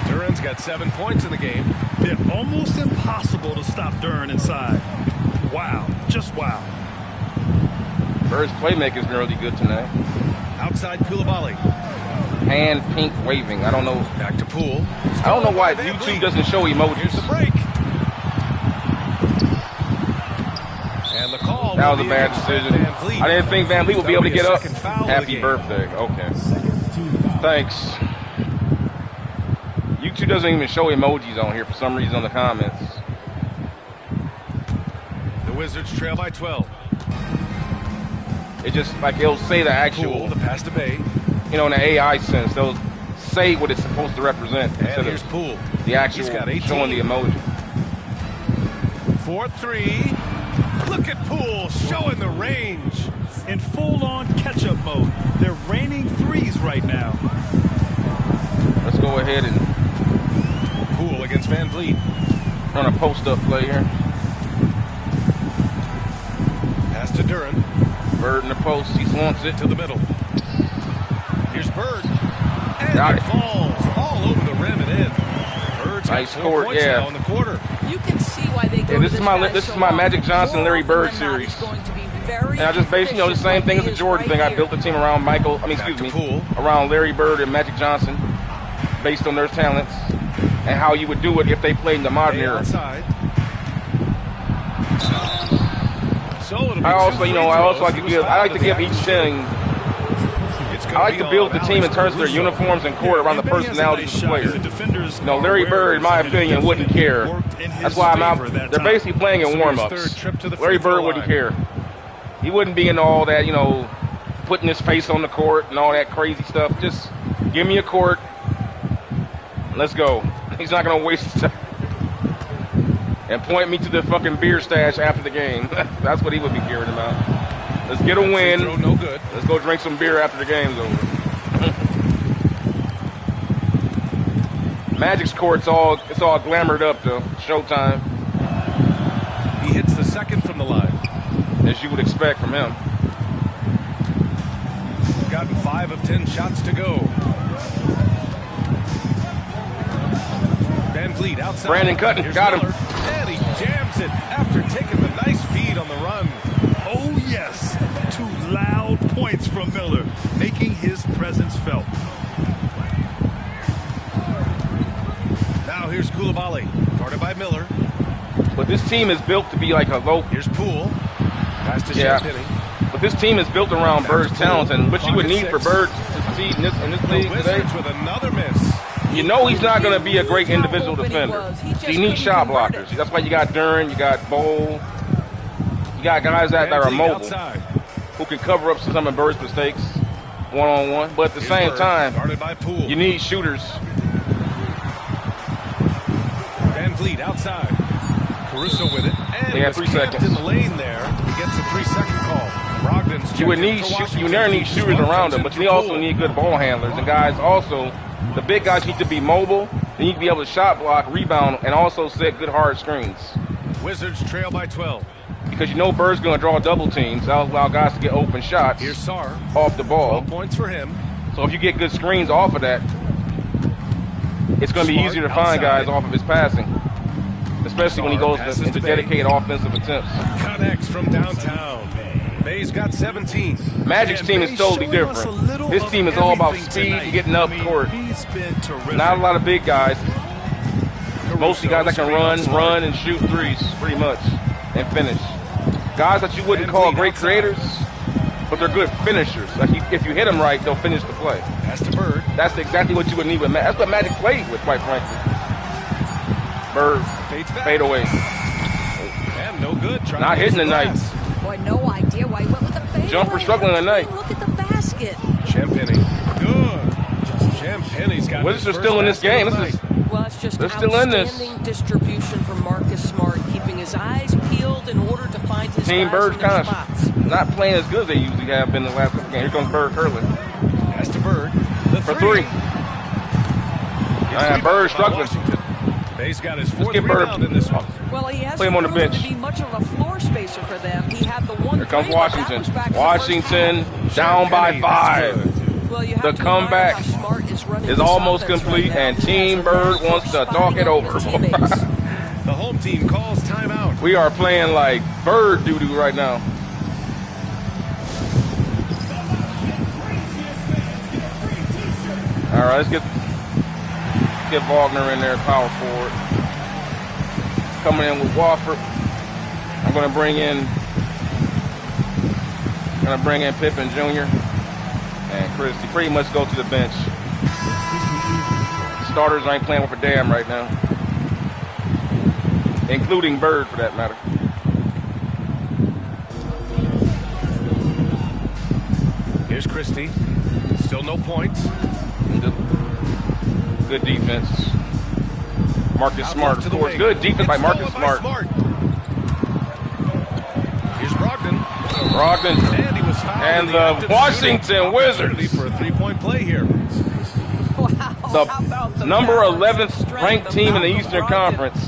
Duren's got 7 points in the game. They're almost impossible to stop Duren inside. Wow. Just wow. Bird's playmaking is really good tonight. Outside Coulibaly. Hand pink waving. I don't know. Back to Poole. I don't know why YouTube doesn't show emojis. Here's the break. And the call. That was a bad decision. I didn't think Van Vliet would be able to get up. Happy birthday. Okay. Thanks. YouTube doesn't even show emojis on here for some reason on the comments. The Wizards trail by 12. It just like it'll say the actual. Poole, the pass to Bay. You know, in the AI sense, they'll say what it's supposed to represent instead here's of Poole. the actual showing the emoji. 4-3. Look at Poole showing the range. In full-on catch-up mode. They're raining threes right now. Let's go ahead and Poole against Van Vliet. Run a post-up play here. Pass to Duren. Bird in the post. He wants it to the middle. Here's Bird. And it falls all over the rim and in. Bird's Nice court, yeah. On the quarter. You can see why they go yeah, this is my Magic Johnson, Larry Bird series. And I just based, the same thing as the Jordan thing. I built the team around around Larry Bird and Magic Johnson, based on their talents and how you would do it if they played in the modern era. I like to give each team. I like to build the team in terms of their uniforms and court around the personalities of the players. Larry Bird, in my opinion, wouldn't care. That's why I'm out. They're basically playing in warm-ups. Larry Bird wouldn't care. He wouldn't be in all that, putting his face on the court and all that crazy stuff. Just give me a court. Let's go. He's not going to waste his time. And point me to the fucking beer stash after the game. That's what he would be caring about. Let's get a win. No good. Let's go drink some beer after the game's over. Magic's court's all glamored up though. Showtime. He hits the second from the line. As you would expect from him. Gotten 5 of 10 shots to go. Van Vliet outside. Brandon Cutting got him. And he jams it after taking the nice feed on the run. Oh, yes. 2 loud points from Miller, making his presence felt. Now here's Coulibaly, guarded by Miller. But this team is built to be like a low. Here's Poole. Pass to Champagny. But this team is built around Bird's talents, and what you would need for Bird to succeed in this league today. With another miss. He's not going to be a great individual defender. He needs shot blockers. That's why you got Duren, you got Bowl, you got guys that are mobile who can cover up some of Bird's mistakes one-on-one. But at the same time, you need shooters. Van Vliet outside. Caruso with it. And they have 3 seconds. In the lane there. He gets a 3-second call. Brogdon's you never need shooters around them, but you also need good ball handlers. And guys also, the big guys need to be mobile. They need to be able to shot block, rebound, and also set good hard screens. Wizards trail by 12. Because Bird's going to draw double teams. That'll allow guys to get open shots. Here's Sarr. Off the ball. 12 points for him. So if you get good screens off of that, it's going to be easier to find guys off of his passing. Especially when he goes into dedicated offensive attempts. Connects from downtown. Bay's got 17. Magic's team is totally different. His team is all about speed and getting up court. Not a lot of big guys. Mostly guys that can run and shoot threes, pretty much, and finish. Guys that you wouldn't call great creators, but they're good finishers. Like if you hit them right, they'll finish the play. That's the Bird. That's exactly what you would need with Magic. That's what Magic played with, quite frankly. Bird, fade away. And no good. Not hitting tonight. Boy, no idea why he went with the fade. Jumper struggling tonight. Look at the basket. Champagny. Good. Champagny's got Wizards are still in this game. It's just outstanding distribution from Marcus Smart, keeping his eyes peeled in order to find his Team Bird's kind spots. of not playing as good as they usually have been in the last couple games. Here comes Bird curling. Pass to Bird. For 3. Bird struggling. Bay's got his 4th rebound in this one. Well, he hasn't play him on the bench. To be much of a floor spacer for them. He had the one. Here comes Washington. Washington down by 5. Well, the comeback is almost complete, and Team Bird wants to talk it over. The home team calls timeout. We are playing like Bird doo-doo right now. All right, let's get Wagner in there, power forward. Coming in with Wofford. I'm going to bring in Pippen Jr. and Christie. Pretty much go to the bench. Starters ain't playing with a damn right now, including Bird for that matter. Here's Christie. Still no points. Good defense. Marcus Smart, of course. Good defense by Marcus Smart. Here's Brogdon. And the Washington Wizards. For a 3-point play here. The number 11th ranked team in the Eastern Conference.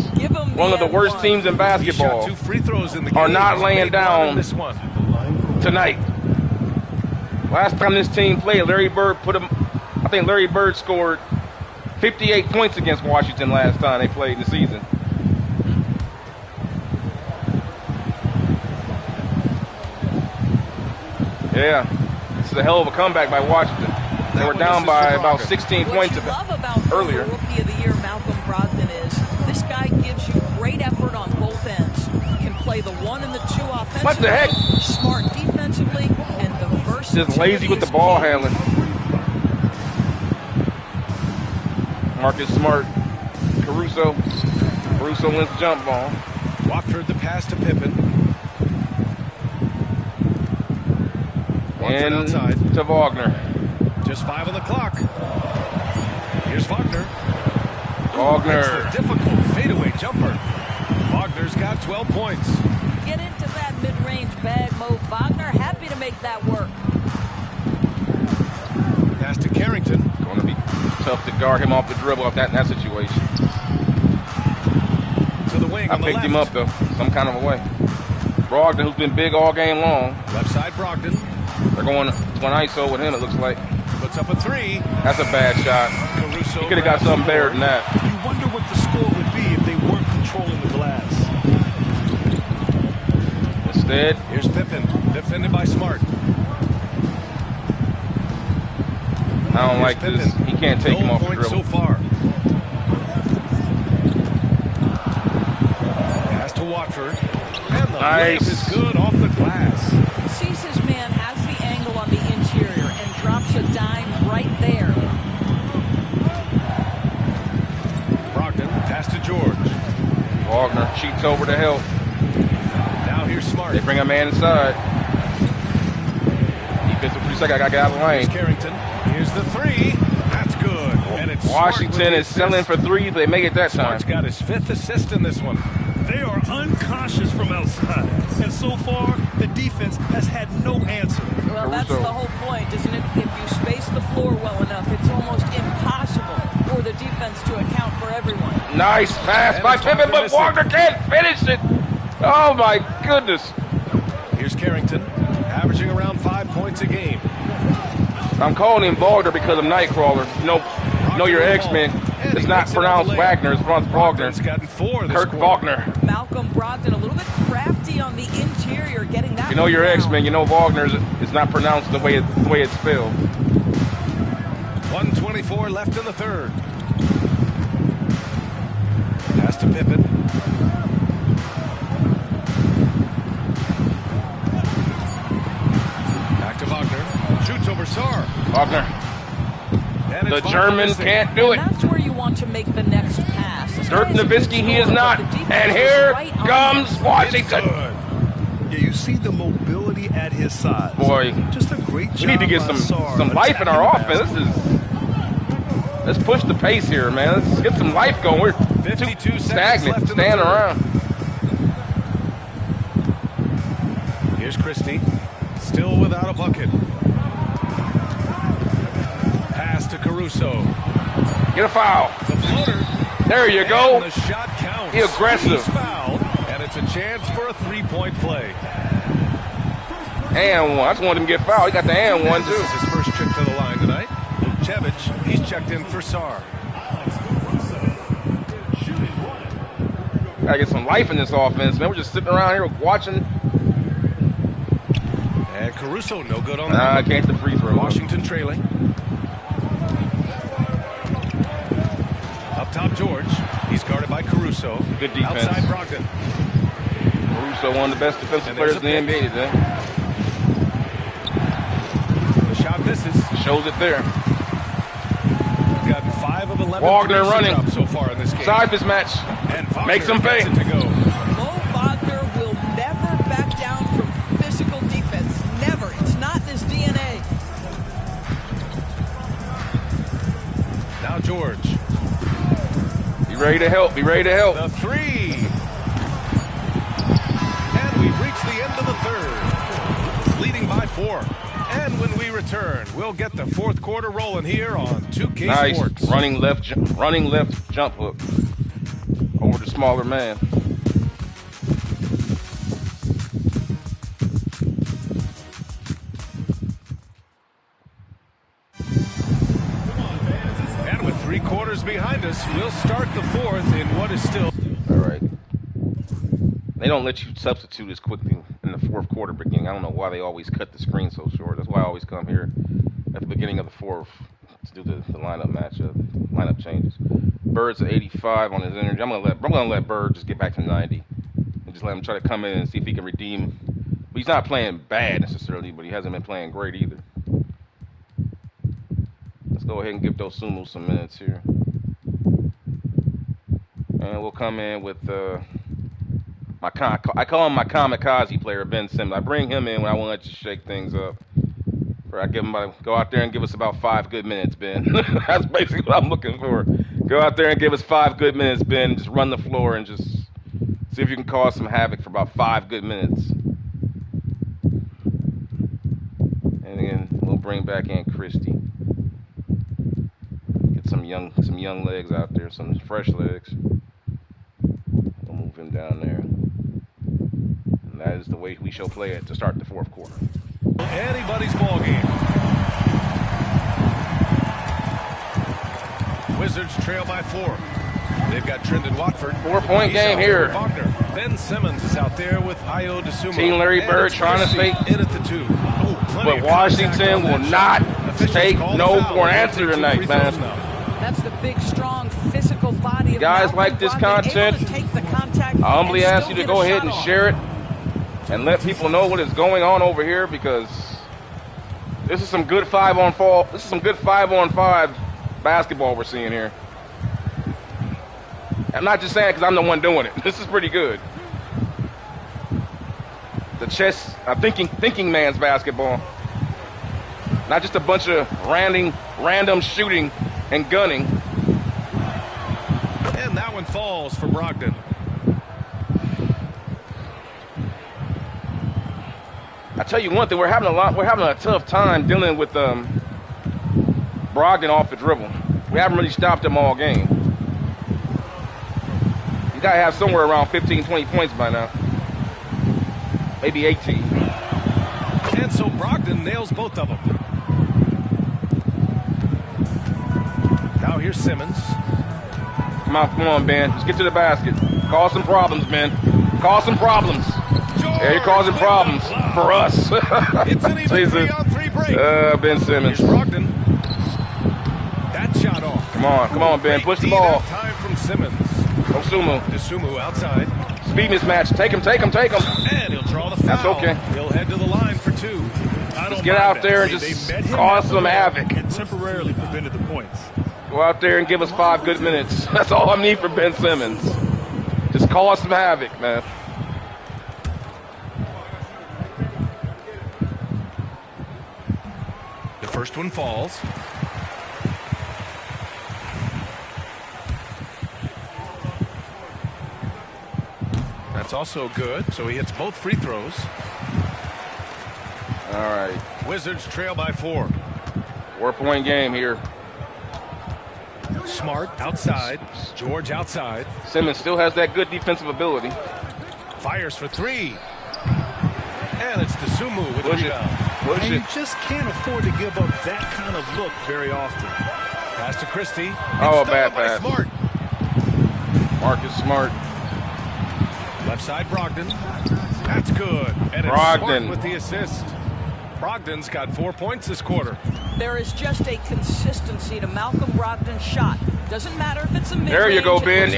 One of the worst teams in basketball. Are not laying down tonight. Last time this team played, Larry Bird I think Larry Bird scored 58 points against Washington last time they played in the season. Yeah, this is a hell of a comeback by Washington. They were down by about 16 points earlier. What Rookie of the Year Malcolm Brogdon is, this guy gives you great effort on both ends. Can play the 1 and the 2 offensively. What the heck? Smart defensively, and the versatility. Just lazy with the ball handling. Marcus Smart, Caruso wins the jump ball. Watford the pass to Pippen. And outside to Wagner. Just 5 on the clock. Here's Wagner. Wagner. That's the difficult fadeaway jumper. Wagner's got 12 points. Get into that mid-range bag, Mo Wagner. Happy to make that work. Pass to Carrington. Going to be tough to guard him off the dribble in that situation. To the wing. I picked him up though, some kind of a way. Brogdon, who's been big all game long. Left side, Brogdon. They're going to an ISO with him, it looks like. Puts up a 3. That's a bad shot. Caruso he could have got something better than that. You wonder what the score would be if they weren't controlling the glass. Instead, here's Pippen, defended by Smart. I don't like Pippen. this. He can't take him off the dribble. So far. Pass to Watford. And the layup is good off the glass. Sees his man, has the angle on the interior, and drops a dime right there. Brogdon, pass to George. Wagner cheats over to help. Now here's Smart. They bring a man inside. Defensive 3 seconds, I got to get out of the lane. Here's Carrington. Here's the 3. That's good. And it's Washington is selling for 3, but they make it that time. Smart's got his 5th assist in this one. They are uncautious from outside. And so far, the defense has had no answer. Well, that's the whole point, isn't it? If you space the floor well enough, it's almost impossible for the defense to account for everyone. Nice pass by Pippen, but Wagner can't finish it. Oh, my goodness. Here's Carrington, averaging around 5 points a game. I'm calling him Wagner because of Nightcrawler. You know your X-Men. It's not pronounced Wagner, it's pronounced Wagner. Kurt Wagner. Malcolm Brogdon a little bit crafty on the interior, getting that. You know your X-Men. You know Wagner is not pronounced the way it's spelled. 1:24 left in the third. Pass to Pippen. Back to Wagner. Shoots over Sarr. Wagner. The German can't do it. That's where you want to make the next pass. Dirk Nowitzki, he is not. And here comes Washington. Yeah, you see the mobility at his size. Boy, just a great job. We need to get some life in our offense. Let's push the pace here, man. Let's get some life going. We're too stagnant, standing around. Here's Christie, still without a bucket. Pass to Caruso. Get a foul. The floater. There you go. And the shot counts. He aggressive. He's fouled, and it's a chance for a 3-point play. And one. I just wanted him to get fouled. He got the and one, too. This is his first trip to the line tonight. Vucevic, he's checked in for Sarr. Gotta get some life in this offense, man. We're just sitting around here watching. And Caruso, no good on that. I can't the free throw. Washington trailing. Up top, George. He's guarded by Caruso. Good defense. Outside, Brogdon. Caruso, one of the best defensive players in the NBA today. The shot misses. Shows it there. He's got 5 of 11 Wagner running so far in this game. Side mismatch. And makes him pay. To go. Mo Wagner will never back down from physical defense. Never. It's not in his DNA. Now George. Be ready to help. Be ready to help. The 3. And we've reached the end of the third. Leading by 4. And when we return, we'll get the fourth quarter rolling here on 2K Sports. Running left jump hook over the smaller man. And with 3 quarters behind this will start the fourth in what is still. All right. They don't let you substitute as quickly in the fourth quarter beginning. I don't know why they always cut the screen so short. That's why I always come here at the beginning of the fourth to do the lineup changes. Bird's at 85 on his energy. I'm gonna let Bird just get back to 90 and just let him try to come in and see if he can redeem. But he's not playing bad necessarily, but he hasn't been playing great either. Let's go ahead and give Dosunmu some minutes here. And we'll come in with I call him my kamikaze player, Ben Simmons. I bring him in when I want to shake things up. Or I give him go out there and give us about 5 good minutes, Ben. That's basically what I'm looking for. Go out there and give us 5 good minutes, Ben. Just run the floor and just see if you can cause some havoc for about 5 good minutes. And then we'll bring back in Christie. Get some young legs out there, some fresh legs. We'll move him down there. And that is the way we shall play it to start the fourth quarter. Anybody's ball game. Wizards trail by 4. They've got Trendon Watford. 4-point game here. Wagner. Ben Simmons is out there with Ayo Dosunmu. Team Larry Bird trying to stay in at the 2. But Washington will not take no for an answer tonight, man. That's the big, strong, physical body of guys like this content. I humbly ask you to go ahead and share it and let people know what is going on over here, because this is some good 5-on-4. This is some good 5-on-5 basketball we're seeing here. I'm not just saying because I'm the one doing it. This is pretty good. The chess, thinking man's basketball. Not just a bunch of random shooting and gunning. And that one falls for Brogdon. I tell you one thing, we're having a tough time dealing with Brogdon off the dribble. We haven't really stopped him all game. You gotta have somewhere around 15, 20 points by now. Maybe 18. And so Brogdon nails both of them. Now here's Simmons. Come on, Ben. Let's get to the basket. Cause some problems, Ben. Cause some problems. Yeah, you're causing problems for us. It's an even 3-on-3 break. Ben Simmons. Here's Brogdon. That shot off. Come on, Ben. Push the ball. Time from Simmons. Dosunmu outside. Speed mismatch. Take him. And he'll draw the foul. That's okay. He'll head to the line for 2. Just get out there and just cause some havoc. And temporarily prevented the points. Go out there and give us 5 good minutes. That's all I need for Ben Simmons. Just cause some havoc, man. The first one falls. That's also good, so he hits both free throws. All right. Wizards trail by 4. 4-point game here. Smart outside. George outside. Simmons still has that good defensive ability. Fires for 3. And it's Dosunmu with the rebound. And you just can't afford to give up that kind of look very often. Pass to Christie. Oh, bad pass. Smart. Marcus Smart. Left side, Brogdon. That's good. And it's Smart with the assist. Brogdon's got 4 points this quarter. There is just a consistency to Malcolm Brogdon's shot. Doesn't matter if it's a mid-range. There you go, Ben.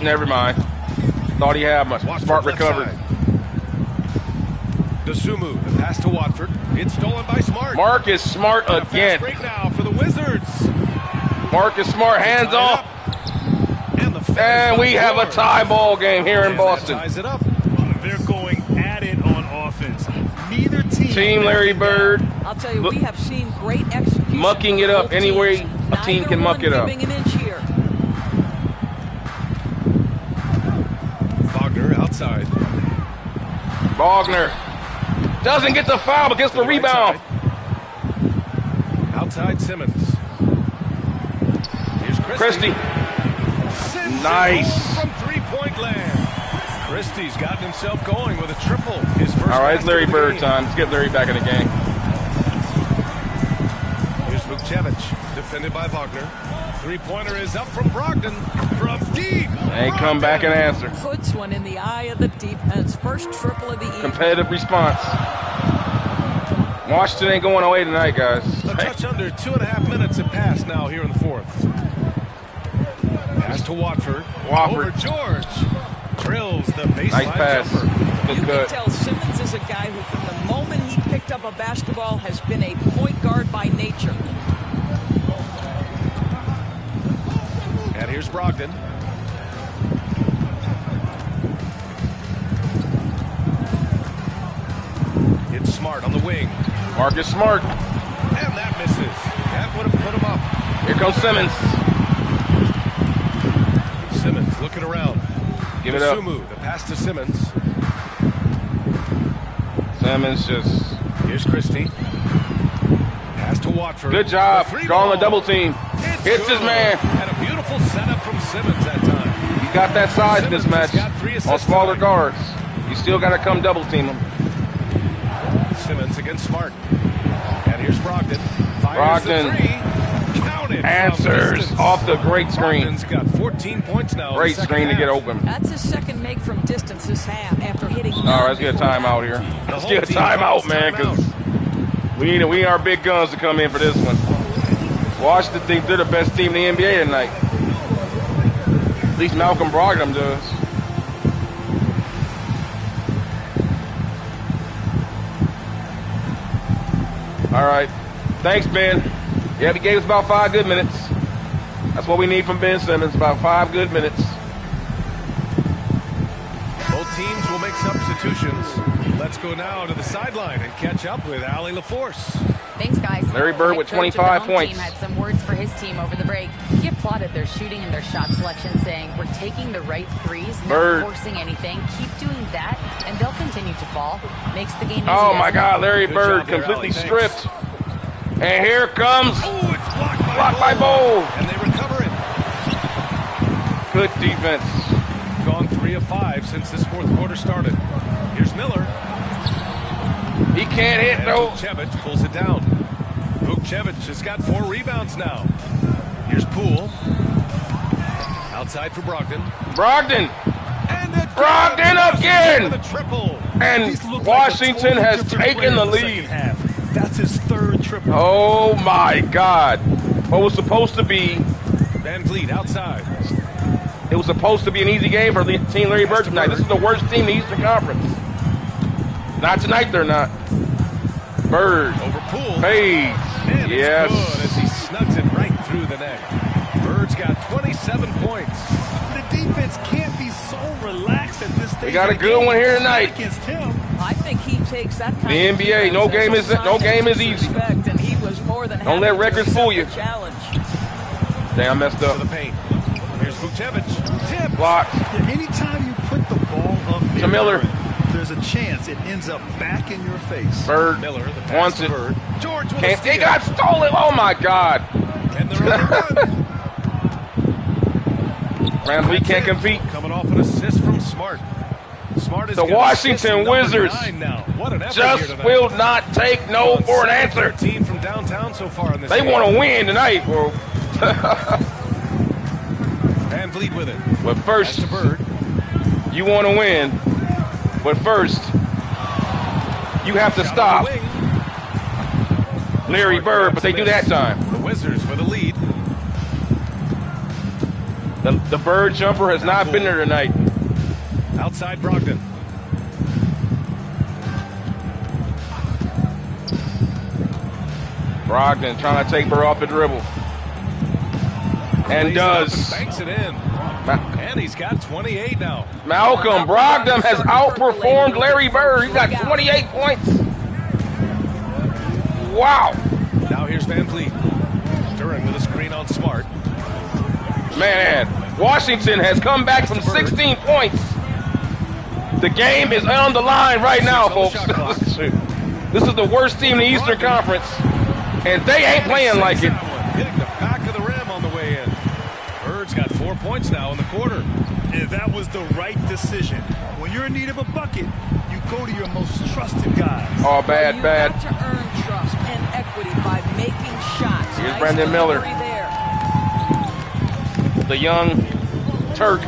Never mind. Thought he had much. Smart recovered. Dosunmu, the pass to Watford. It's stolen by Smart. Marcus Smart again. Break now for the Wizards. Marcus Smart, hands off. And we have a tie ball game here in Boston. Ties it up. They're going at it on offense. Neither team Larry Bird. I'll tell you, we have seen great execution. Mucking it up any way a team can muck it up. An inch here. Wagner outside. Wagner doesn't get the foul, but gets the rebound. Outside Simmons. Here's Christie. Nice. From 3-point land. Christie's gotten himself going with a triple. His first. All right, it's Larry Bird time. Let's get Larry back in the game. Here's Vukcevic, defended by Wagner. Three-pointer is up from Brogdon from deep. Ain't come back and answer. Puts one in the eye of the defense. First triple of the evening. Competitive response. Washington ain't going away tonight, guys. A touch under 2.5 minutes have passed now here in the fourth. Pass to Watford. Over George. Drills the baseline nice pass. jumper. You can tell Simmons is a guy who, from the moment he picked up a basketball, has been a point guard by nature. And here's Brogdon. It's Smart on the wing. Marcus Smart. And that misses. That would have put him up. Here comes Simmons. Simmons looking around. Give it up. Sumu, the pass to Simmons. Simmons just... Here's Christie. Pass to Watford. Good job. Drawing a double team. Hits his man. And a beautiful setup from Simmons that time. He got that size mismatch on smaller guards. You still got to come double team him. Simmons against Smart. And here's Brogdon. Brogdon answers off the great screen. Brogdon's got 14 points now. Great screen to get open. That's his second make from distance this half after hitting. All right, let's get a timeout here. Let's get a timeout, man, because we need our big guns to come in for this one. Washington thinks they're the best team in the NBA tonight. At least Malcolm Brogdon does. All right. Thanks, Ben. Yeah, he gave us about 5 good minutes. That's what we need from Ben Simmons, about 5 good minutes. Both teams will make substitutions. Let's go now to the sideline and catch up with Allie LaForce. Thanks, guys. Larry Bird with 25 points. The team had some words for his team over the break. He applauded their shooting and their shot selection, saying, "We're taking the right threes, not forcing anything. Keep doing that, and they'll continue to fall. Makes the game easier." Oh, my God. Larry Bird completely stripped. And here comes it's blocked by Bowl. And they recover it. Good defense. Gone 3 of 5 since this fourth quarter started. Here's Miller. He can't hit, though. Vukcevic pulls it down. Vukcevic has got 4 rebounds now. Here's Poole. Outside for Brogdon. Brogdon again. With a triple. And Washington has taken the lead. That's his 3rd triple. Oh, my God. What was supposed to be... Van Vliet outside. It was supposed to be an easy game for Team Larry Bird tonight. This is the worst team in the Eastern Conference. Not tonight, they're not. Bird. Over Poole. Hey. Yes. It's good as he snugs it right through the net. Bird's got 27 points. The defense can't be so relaxed at this stage. We got a good one here tonight. Against him. I think he takes that kind the NBA, no game is easy. And he was more than Don't let records fool you. Challenge. Damn, messed up. To the paint. Here's Vukcevic. Tip. Blocked. Anytime you put the ball up to Miller, there's a chance it ends up back in your face. Bird Miller, the pass wants to it. Bird. George can't. They got stolen. Oh my God. And they're on the run. Ramsey can't compete. Coming off an assist from Smart. Smart is the Washington Wizards just will not take no for an answer. From downtown so far in this they want to win tonight, bro. Van Vliet with it. But first, you want to win. But first, you have to stop Larry Bird, but they do that time. The Wizards with a lead. The Bird jumper has not been there tonight. Outside Brogdon. Brogdon trying to take Bird off the dribble. And does. Banks it in. And he's got 28 now. Malcolm Brogdon has outperformed Larry Bird. He's got 28 points. Wow. Now here's Van Vliet. Duran with a screen on Smart. Man, Washington has come back from 16 points. The game is on the line right now, folks. This is the worst team in the Eastern Conference, and they ain't playing like it. Hitting the back of the rim on the way in. Bird's got 4 points now in the quarter. And that was the right decision. When you're in need of a bucket, you go to your most trusted guys. Oh, bad. You have to earn trust and equity by making shots. Here's Brandon Miller. the young Turk.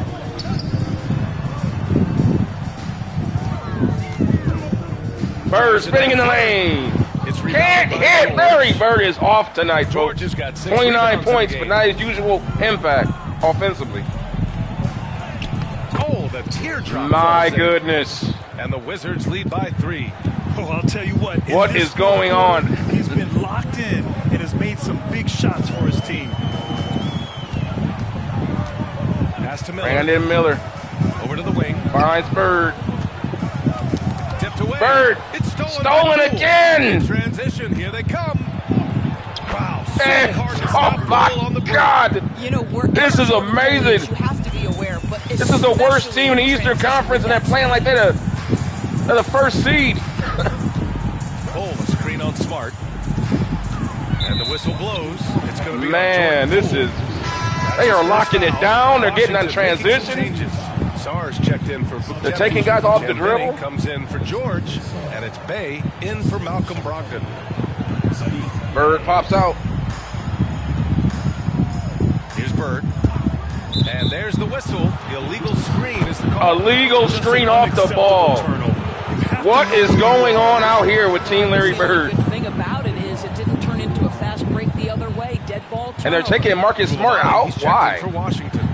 Bird spinning in the lane. Can't hit. Larry Bird is off tonight, folks. 29 points, but not his usual impact offensively. Oh, the teardrop. My goodness. And the Wizards lead by 3. Oh, I'll tell you what. What is going on? He's been locked in and has made some big shots for his team. Pass to Miller. Brandon Miller. Over to the wing. Finds Bird. Tipped away. Bird. It's stolen again. In transition. Here they come. Wow. So hard to Oh stop my God. You know, this is amazing. You have to be aware, but this is the worst team in the Eastern Conference, and they're playing like they're the first seed. Oh, the screen on Smart. And the whistle blows. It's going to be man, this is. They are locking it down. They're getting on transition. Sars checked in for Bukjevic. They're taking guys off the dribble. Comes in for George, and it's Bay in for Malcolm Brogdon. Bird pops out. Here's Bird. And there's the whistle. Illegal screen is the call. Illegal screen off the ball. What is going on out here with Team Larry Bird? The good thing about it is it didn't turn into a fast break the other way. Dead ball turnover. And they're taking Marcus Smart out. Why? For Washington.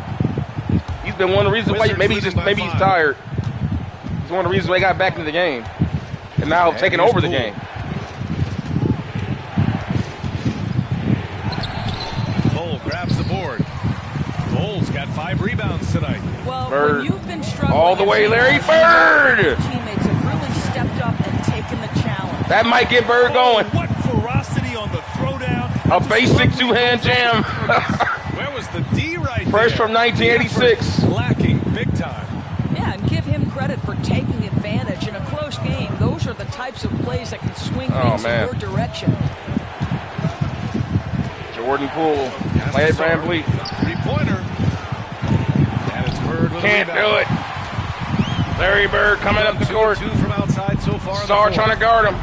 He's been one of the reasons why maybe he's tired. He's one of the reasons why he got back into the game. And now taking over the game. Cole grabs the board. Cole's got 5 rebounds tonight. Well, Bird. when you've been struggling, all the way, Larry Bird. Teammates have really stepped up and taken the challenge. That might get Bird going. What ferocity on the throwdown. A basic two-hand jam. Where was the D right Fresh there? from 1986. Lacking big time. Yeah, and give him credit for taking advantage in a close game. Those are the types of plays that can swing things in your direction. Jordan Poole. Play it, Van Vliet. 3-pointer. And it's Bird with Can't do it. Larry Bird coming up the court. 2 from outside so far. Star trying to guard him.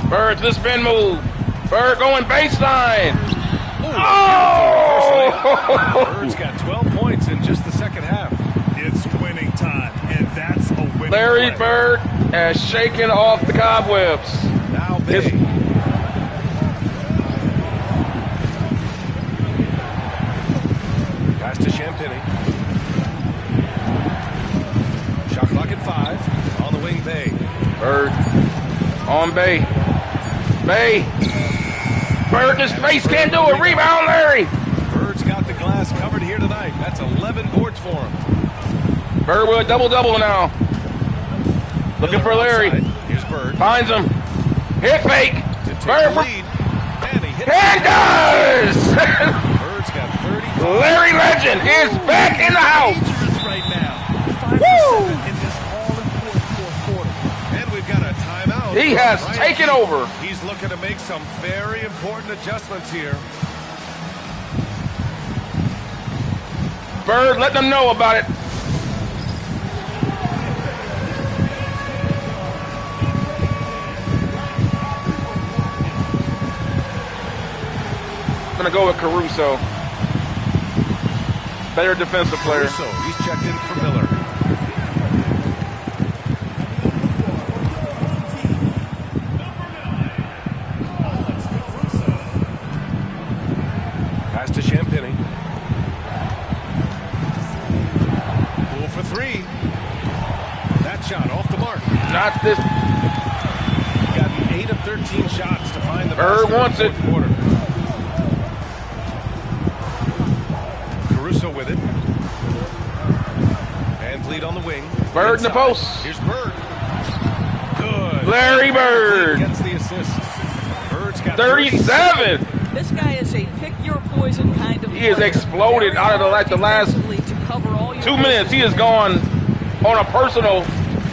Bird to the spin move. Bird going baseline. Oh! Bird's got 12 points in just the second half. It's winning time, and that's a winning Larry play. Bird has shaken off the cobwebs. Now Bay. Pass to Champagny. Shot clock at 5. On the wing, Bay. Bird on Bay. Bay. Bird, his face can't do it. Rebound, Larry. Bird's got the glass covered here tonight. That's 11 boards for him. Bird with a double-double now. Looking for Larry. Here's Bird. Finds him. Hit fake. Bird for lead. And he hits it. Does. Bird's got 30. Larry Legend is back in the house. Dangerous right now. 5 Woo! for 7 in this all-important fourth quarter. And we've got a timeout. He has taken over. He's looking to make some very important adjustments here. Bird, let them know about it. I'm gonna go with Caruso. Better defensive player. Caruso, he's checked in for Miller. Pass to Champagny. Poole for 3. That shot off the mark. Not this. Gotten 8 of 13 shots to find the Bird wants it. Quarter. Caruso with it. And lead on the wing. Bird in the post. Here's Bird. Good. Larry Bird. Gets the assist. Bird's got 37. This guy is a pick your poison kind of He has player. exploded Very out of the last defensively to cover all your 2 minutes. He has gone on a personal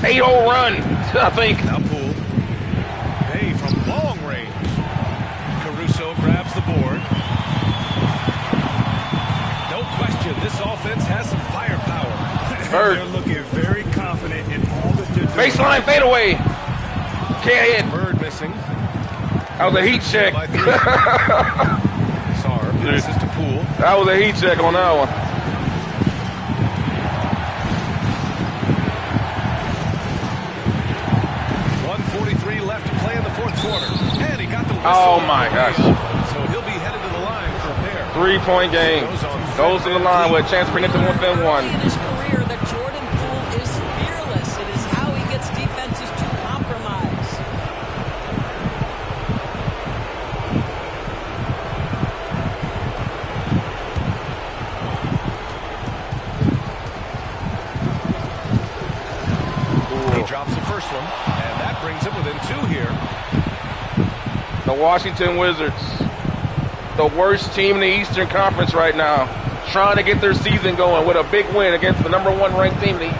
8-0 run, I think. Now Poole. Bay from long range. Caruso grabs the board. No question, this offense has some firepower. Bird. They're looking very confident in all that they're doing. Baseline fadeaway. Can't hit. Bird missing. That was a heat check. Sarr passes to Poole. That was a heat check on that one. Oh, my gosh. So he'll be headed to the line for a pair. 3-point game. Goes to the line with a chance to bring it to within one. In his career, that Jordan Poole is fearless. It is how he gets defenses to compromise. He drops the first one, and that brings him within 2 here. The Washington Wizards, the worst team in the Eastern Conference right now, trying to get their season going with a big win against the #1 ranked team in the East.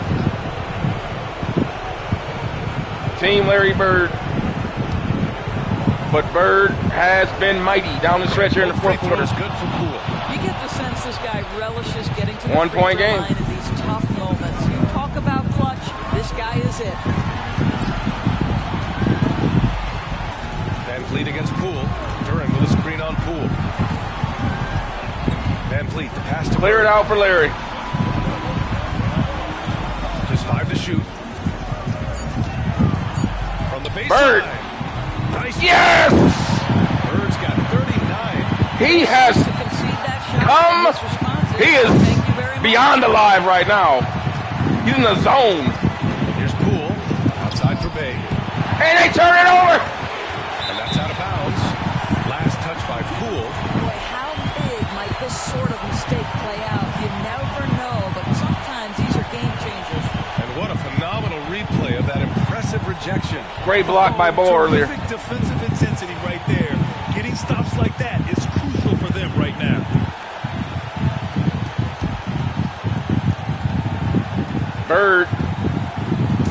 Team Larry Bird. But Bird has been mighty down the stretch here in the fourth quarter. Good for Poole. You get the sense this guy relishes getting to the 1-point free throw game. line in these tough moments. You talk about clutch, this guy is it. Van Fleet against Poole. Duren with a screen on Poole. Van Fleet, the pass to Clear it out for Larry. Just 5 to shoot. From the baseline. Bird. Nice. Yes! Bird's got 39. He has come. He is beyond alive right now. He's in the zone. Here's Poole. Outside for Bay. And they turn it over. And that's out of bounds. Last touch by Poole. Boy, how big might this sort of mistake play out? You never know, but sometimes these are game changers. And what a phenomenal replay of that impressive rejection. Great block by Bo earlier. Terrific defensive intensity right there. Getting stops like that is crucial for them right now. Bird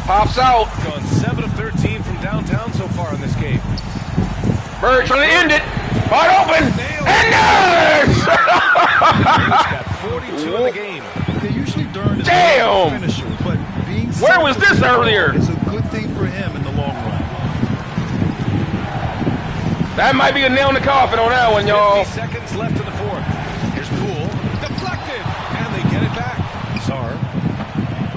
pops out. Gone 7 of 13 from downtown so far in this game. Bird trying to end it. Wide open. And He's got 42 in the game. They usually Duren is Damn. a finisher, but being Where was this earlier? It's a good thing for him in the long run. That might be a nail in the coffin on that one, y'all. 50 seconds left in the fourth. Here's Poole. Deflected. And they get it back. Sar.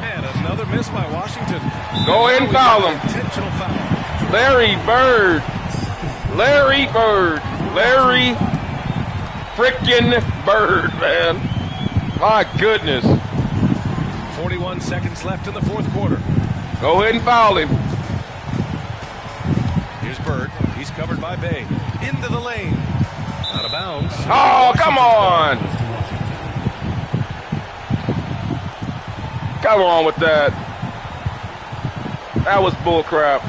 And another miss by Washington. Go ahead and foul him. Intentional foul. Larry Bird. Larry Bird. Larry frickin' Bird, man. My goodness. 41 seconds left in the fourth quarter. Go ahead and foul him. Here's Bird. He's covered by Bay. Into the lane. Out of bounds. Oh, come on. Come on with that. That was bull crap.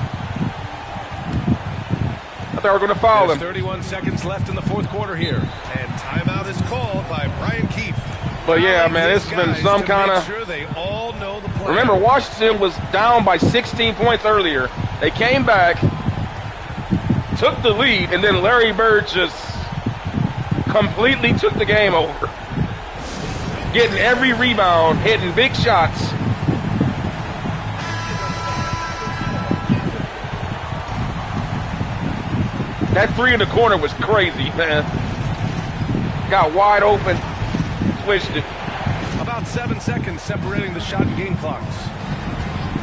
I thought we were going to foul him. 31 seconds left in the fourth quarter here. And timeout is called by Brian Keefe. But yeah, man, it's been some kind of... Sure they all know the play. Remember, Washington was down by 16 points earlier. They came back, took the lead, and then Larry Bird just completely took the game over. Getting every rebound, hitting big shots. That three in the corner was crazy, man. Got wide open, switched it. About 7 seconds separating the shot and game clocks.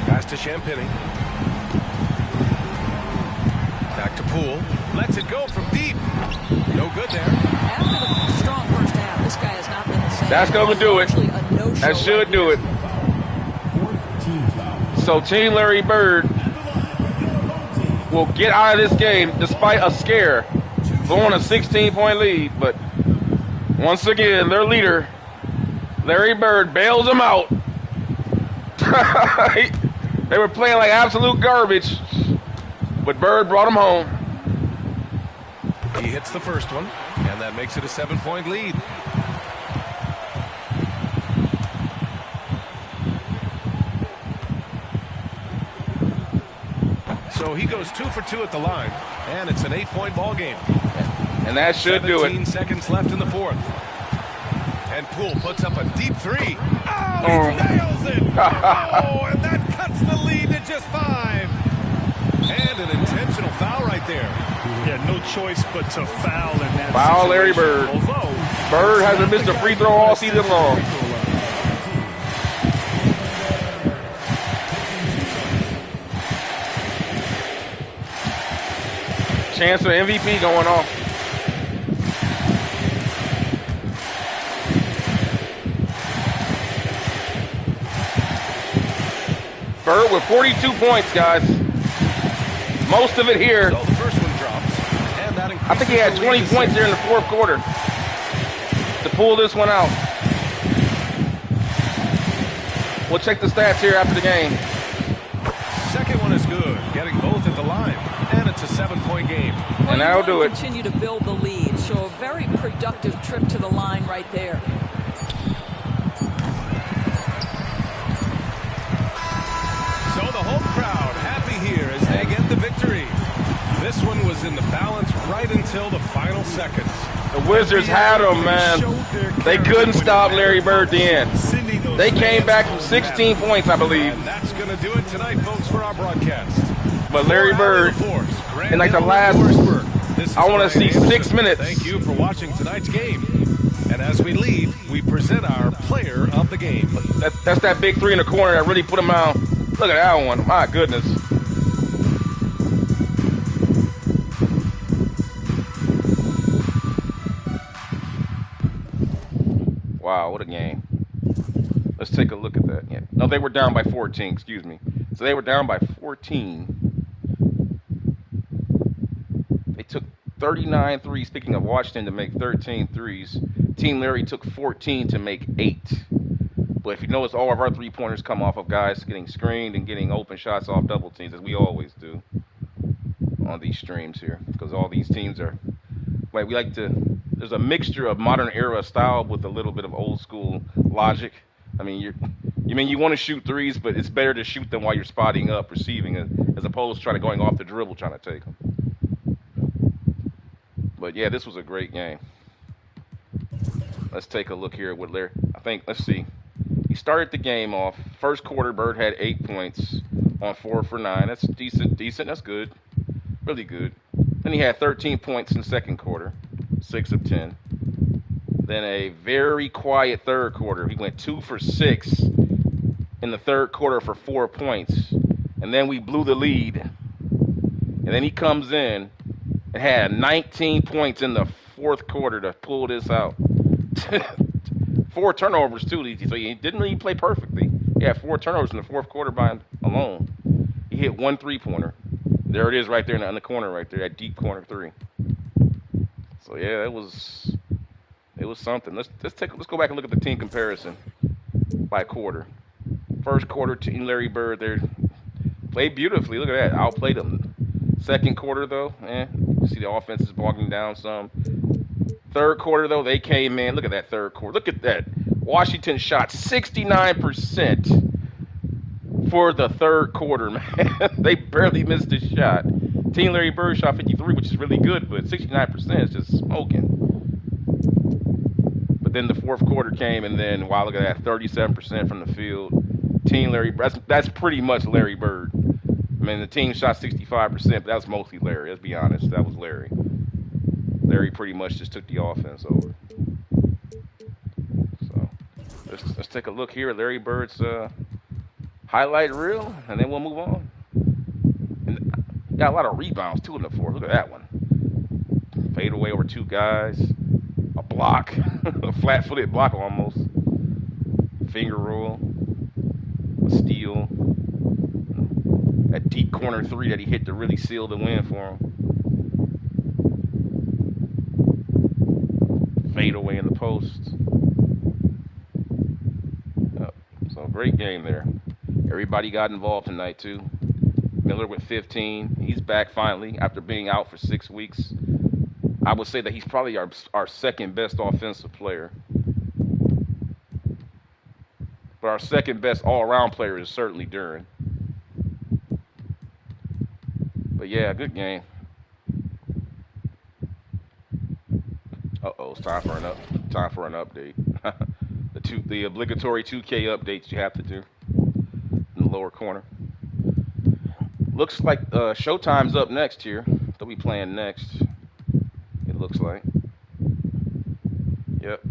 Pass to Champagny. Back to Poole. Lets it go from deep. No good there. After the strong first half, this guy has not been the same. That's going to do it. That should do it. So Team Larry Bird will get out of this game despite a scare, blowing a 16-point lead. But once again, their leader, Larry Bird, bails them out. They were playing like absolute garbage, but Bird brought them home. He hits the first one, and that makes it a 7-point lead. So he goes 2 for 2 at the line, and it's an 8-point ball game. And that should do it. 17 seconds left in the fourth. And Poole puts up a deep three. Oh, he nails it! Oh, and that cuts the lead to just 5. And an intentional foul right there. Yeah, no choice but to foul in that Foul Larry situation. Bird. Although, Bird hasn't missed a free throw all season long. Chance for MVP going on. Bird with 42 points, guys. Most of it here. So the first one drops, and that I think he had 20 points here in the fourth quarter to pull this one out. We'll check the stats here after the game. Second one is good, getting both at the line, and it's a 7-point game. Well, and that'll do it. Continue to build the lead, so a very productive trip to the line right there. So the home crowd happy here as they get the victory. This one was in the balance right until the final seconds. The Wizards had him, man. They couldn't stop Larry Bird at the end. They came back from 16 points, I believe. And that's going to do it tonight, folks, for our broadcast. But Larry Bird, in like the last, I want to see 6 minutes. Thank you for watching tonight's game. And as we leave, we present our player of the game. That's that big three in the corner that really put him out. Look at that one. My goodness. Wow, what a game. Let's take a look at that. Yeah. No, they were down by 14, excuse me. So they were down by 14. They took 39 threes, speaking of Washington, to make 13 threes. Team Larry took 14 to make 8. But if you notice, all of our three-pointers come off of guys getting screened and getting open shots off double teams, as we always do on these streams here. Because all these teams are, like, we like to, there's a mixture of modern era style with a little bit of old school logic. I mean, you want to shoot threes, but it's better to shoot them while you're spotting up, receiving, as opposed to trying to going off the dribble trying to take them. But yeah, this was a great game. Let's take a look here with Larry. Let's see. He started the game off. First quarter, Bird had 8 points on 4 for 9. That's decent. That's good. Really good. Then he had 13 points in the second quarter, 6 of 10. Then a very quiet third quarter. He went 2 for 6 in the third quarter for 4 points. And then we blew the lead. And then he comes in and had 19 points in the fourth quarter to pull this out. 4 turnovers, too. So he didn't really play perfectly. He had 4 turnovers in the fourth quarter by alone. He hit 1 3-pointer. There it is right there in the corner right there, that deep corner 3. So, yeah, it was something. Let's go back and look at the team comparison by quarter. First quarter, Team Larry Bird there played beautifully. Look at that. Outplayed them. Second quarter, though, you see the offense is bogging down some. Third quarter, though, they came in. Look at that third quarter. Look at that. Washington shot 69% for the third quarter, man. They barely missed a shot. Team Larry Bird shot 53, which is really good, but 69% is just smoking. But then the fourth quarter came, and then, wow, look at that, 37% from the field. Team Larry, that's pretty much Larry Bird. I mean, the team shot 65%, but that was mostly Larry. Let's be honest, that was Larry. Larry pretty much just took the offense over. So let's take a look here at Larry Bird's highlight reel, and then we'll move on. And got a lot of rebounds, too, in the fourth. Look at that one. Fade away over 2 guys. A block. A flat-footed block almost. Finger roll. A steal. That deep corner 3 that he hit to really seal the win for him. Fade away in the post. So great game there. Everybody got involved tonight too. Miller with 15. He's back finally after being out for 6 weeks. I would say that he's probably our second best offensive player. But our second best all-around player is certainly Duren. But yeah, good game. Uh-oh, it's time for an update. The obligatory 2K updates you have to do in the lower corner. Looks like Showtime's up next here. They'll be playing next. It looks like. Yep.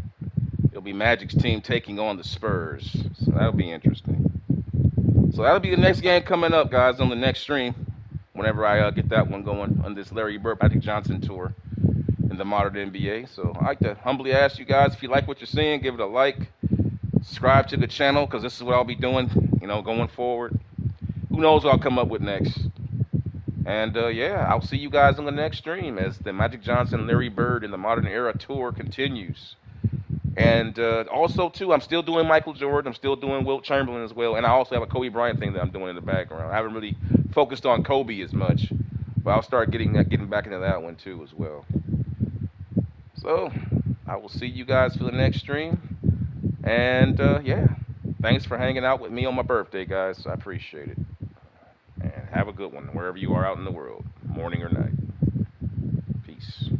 It'll be Magic's team taking on the Spurs. So that'll be interesting. So that'll be the next game coming up, guys, on the next stream. whenever I get that one going on this Larry Bird, Magic Johnson tour in the modern NBA. So I'd like to humbly ask you guys, if you like what you're seeing, give it a like, subscribe to the channel, because this is what I'll be doing, going forward. Who knows what I'll come up with next. And, yeah, I'll see you guys on the next stream as the Magic Johnson, Larry Bird, in the Modern Era tour continues. And also, too, I'm still doing Michael Jordan. I'm still doing Wilt Chamberlain as well. And I also have a Kobe Bryant thing that I'm doing in the background. I haven't really focused on Kobe as much, but I'll start getting back into that one, too, as well. So, I will see you guys for the next stream. And, yeah, thanks for hanging out with me on my birthday, guys. I appreciate it. And have a good one, wherever you are out in the world, morning or night. Peace.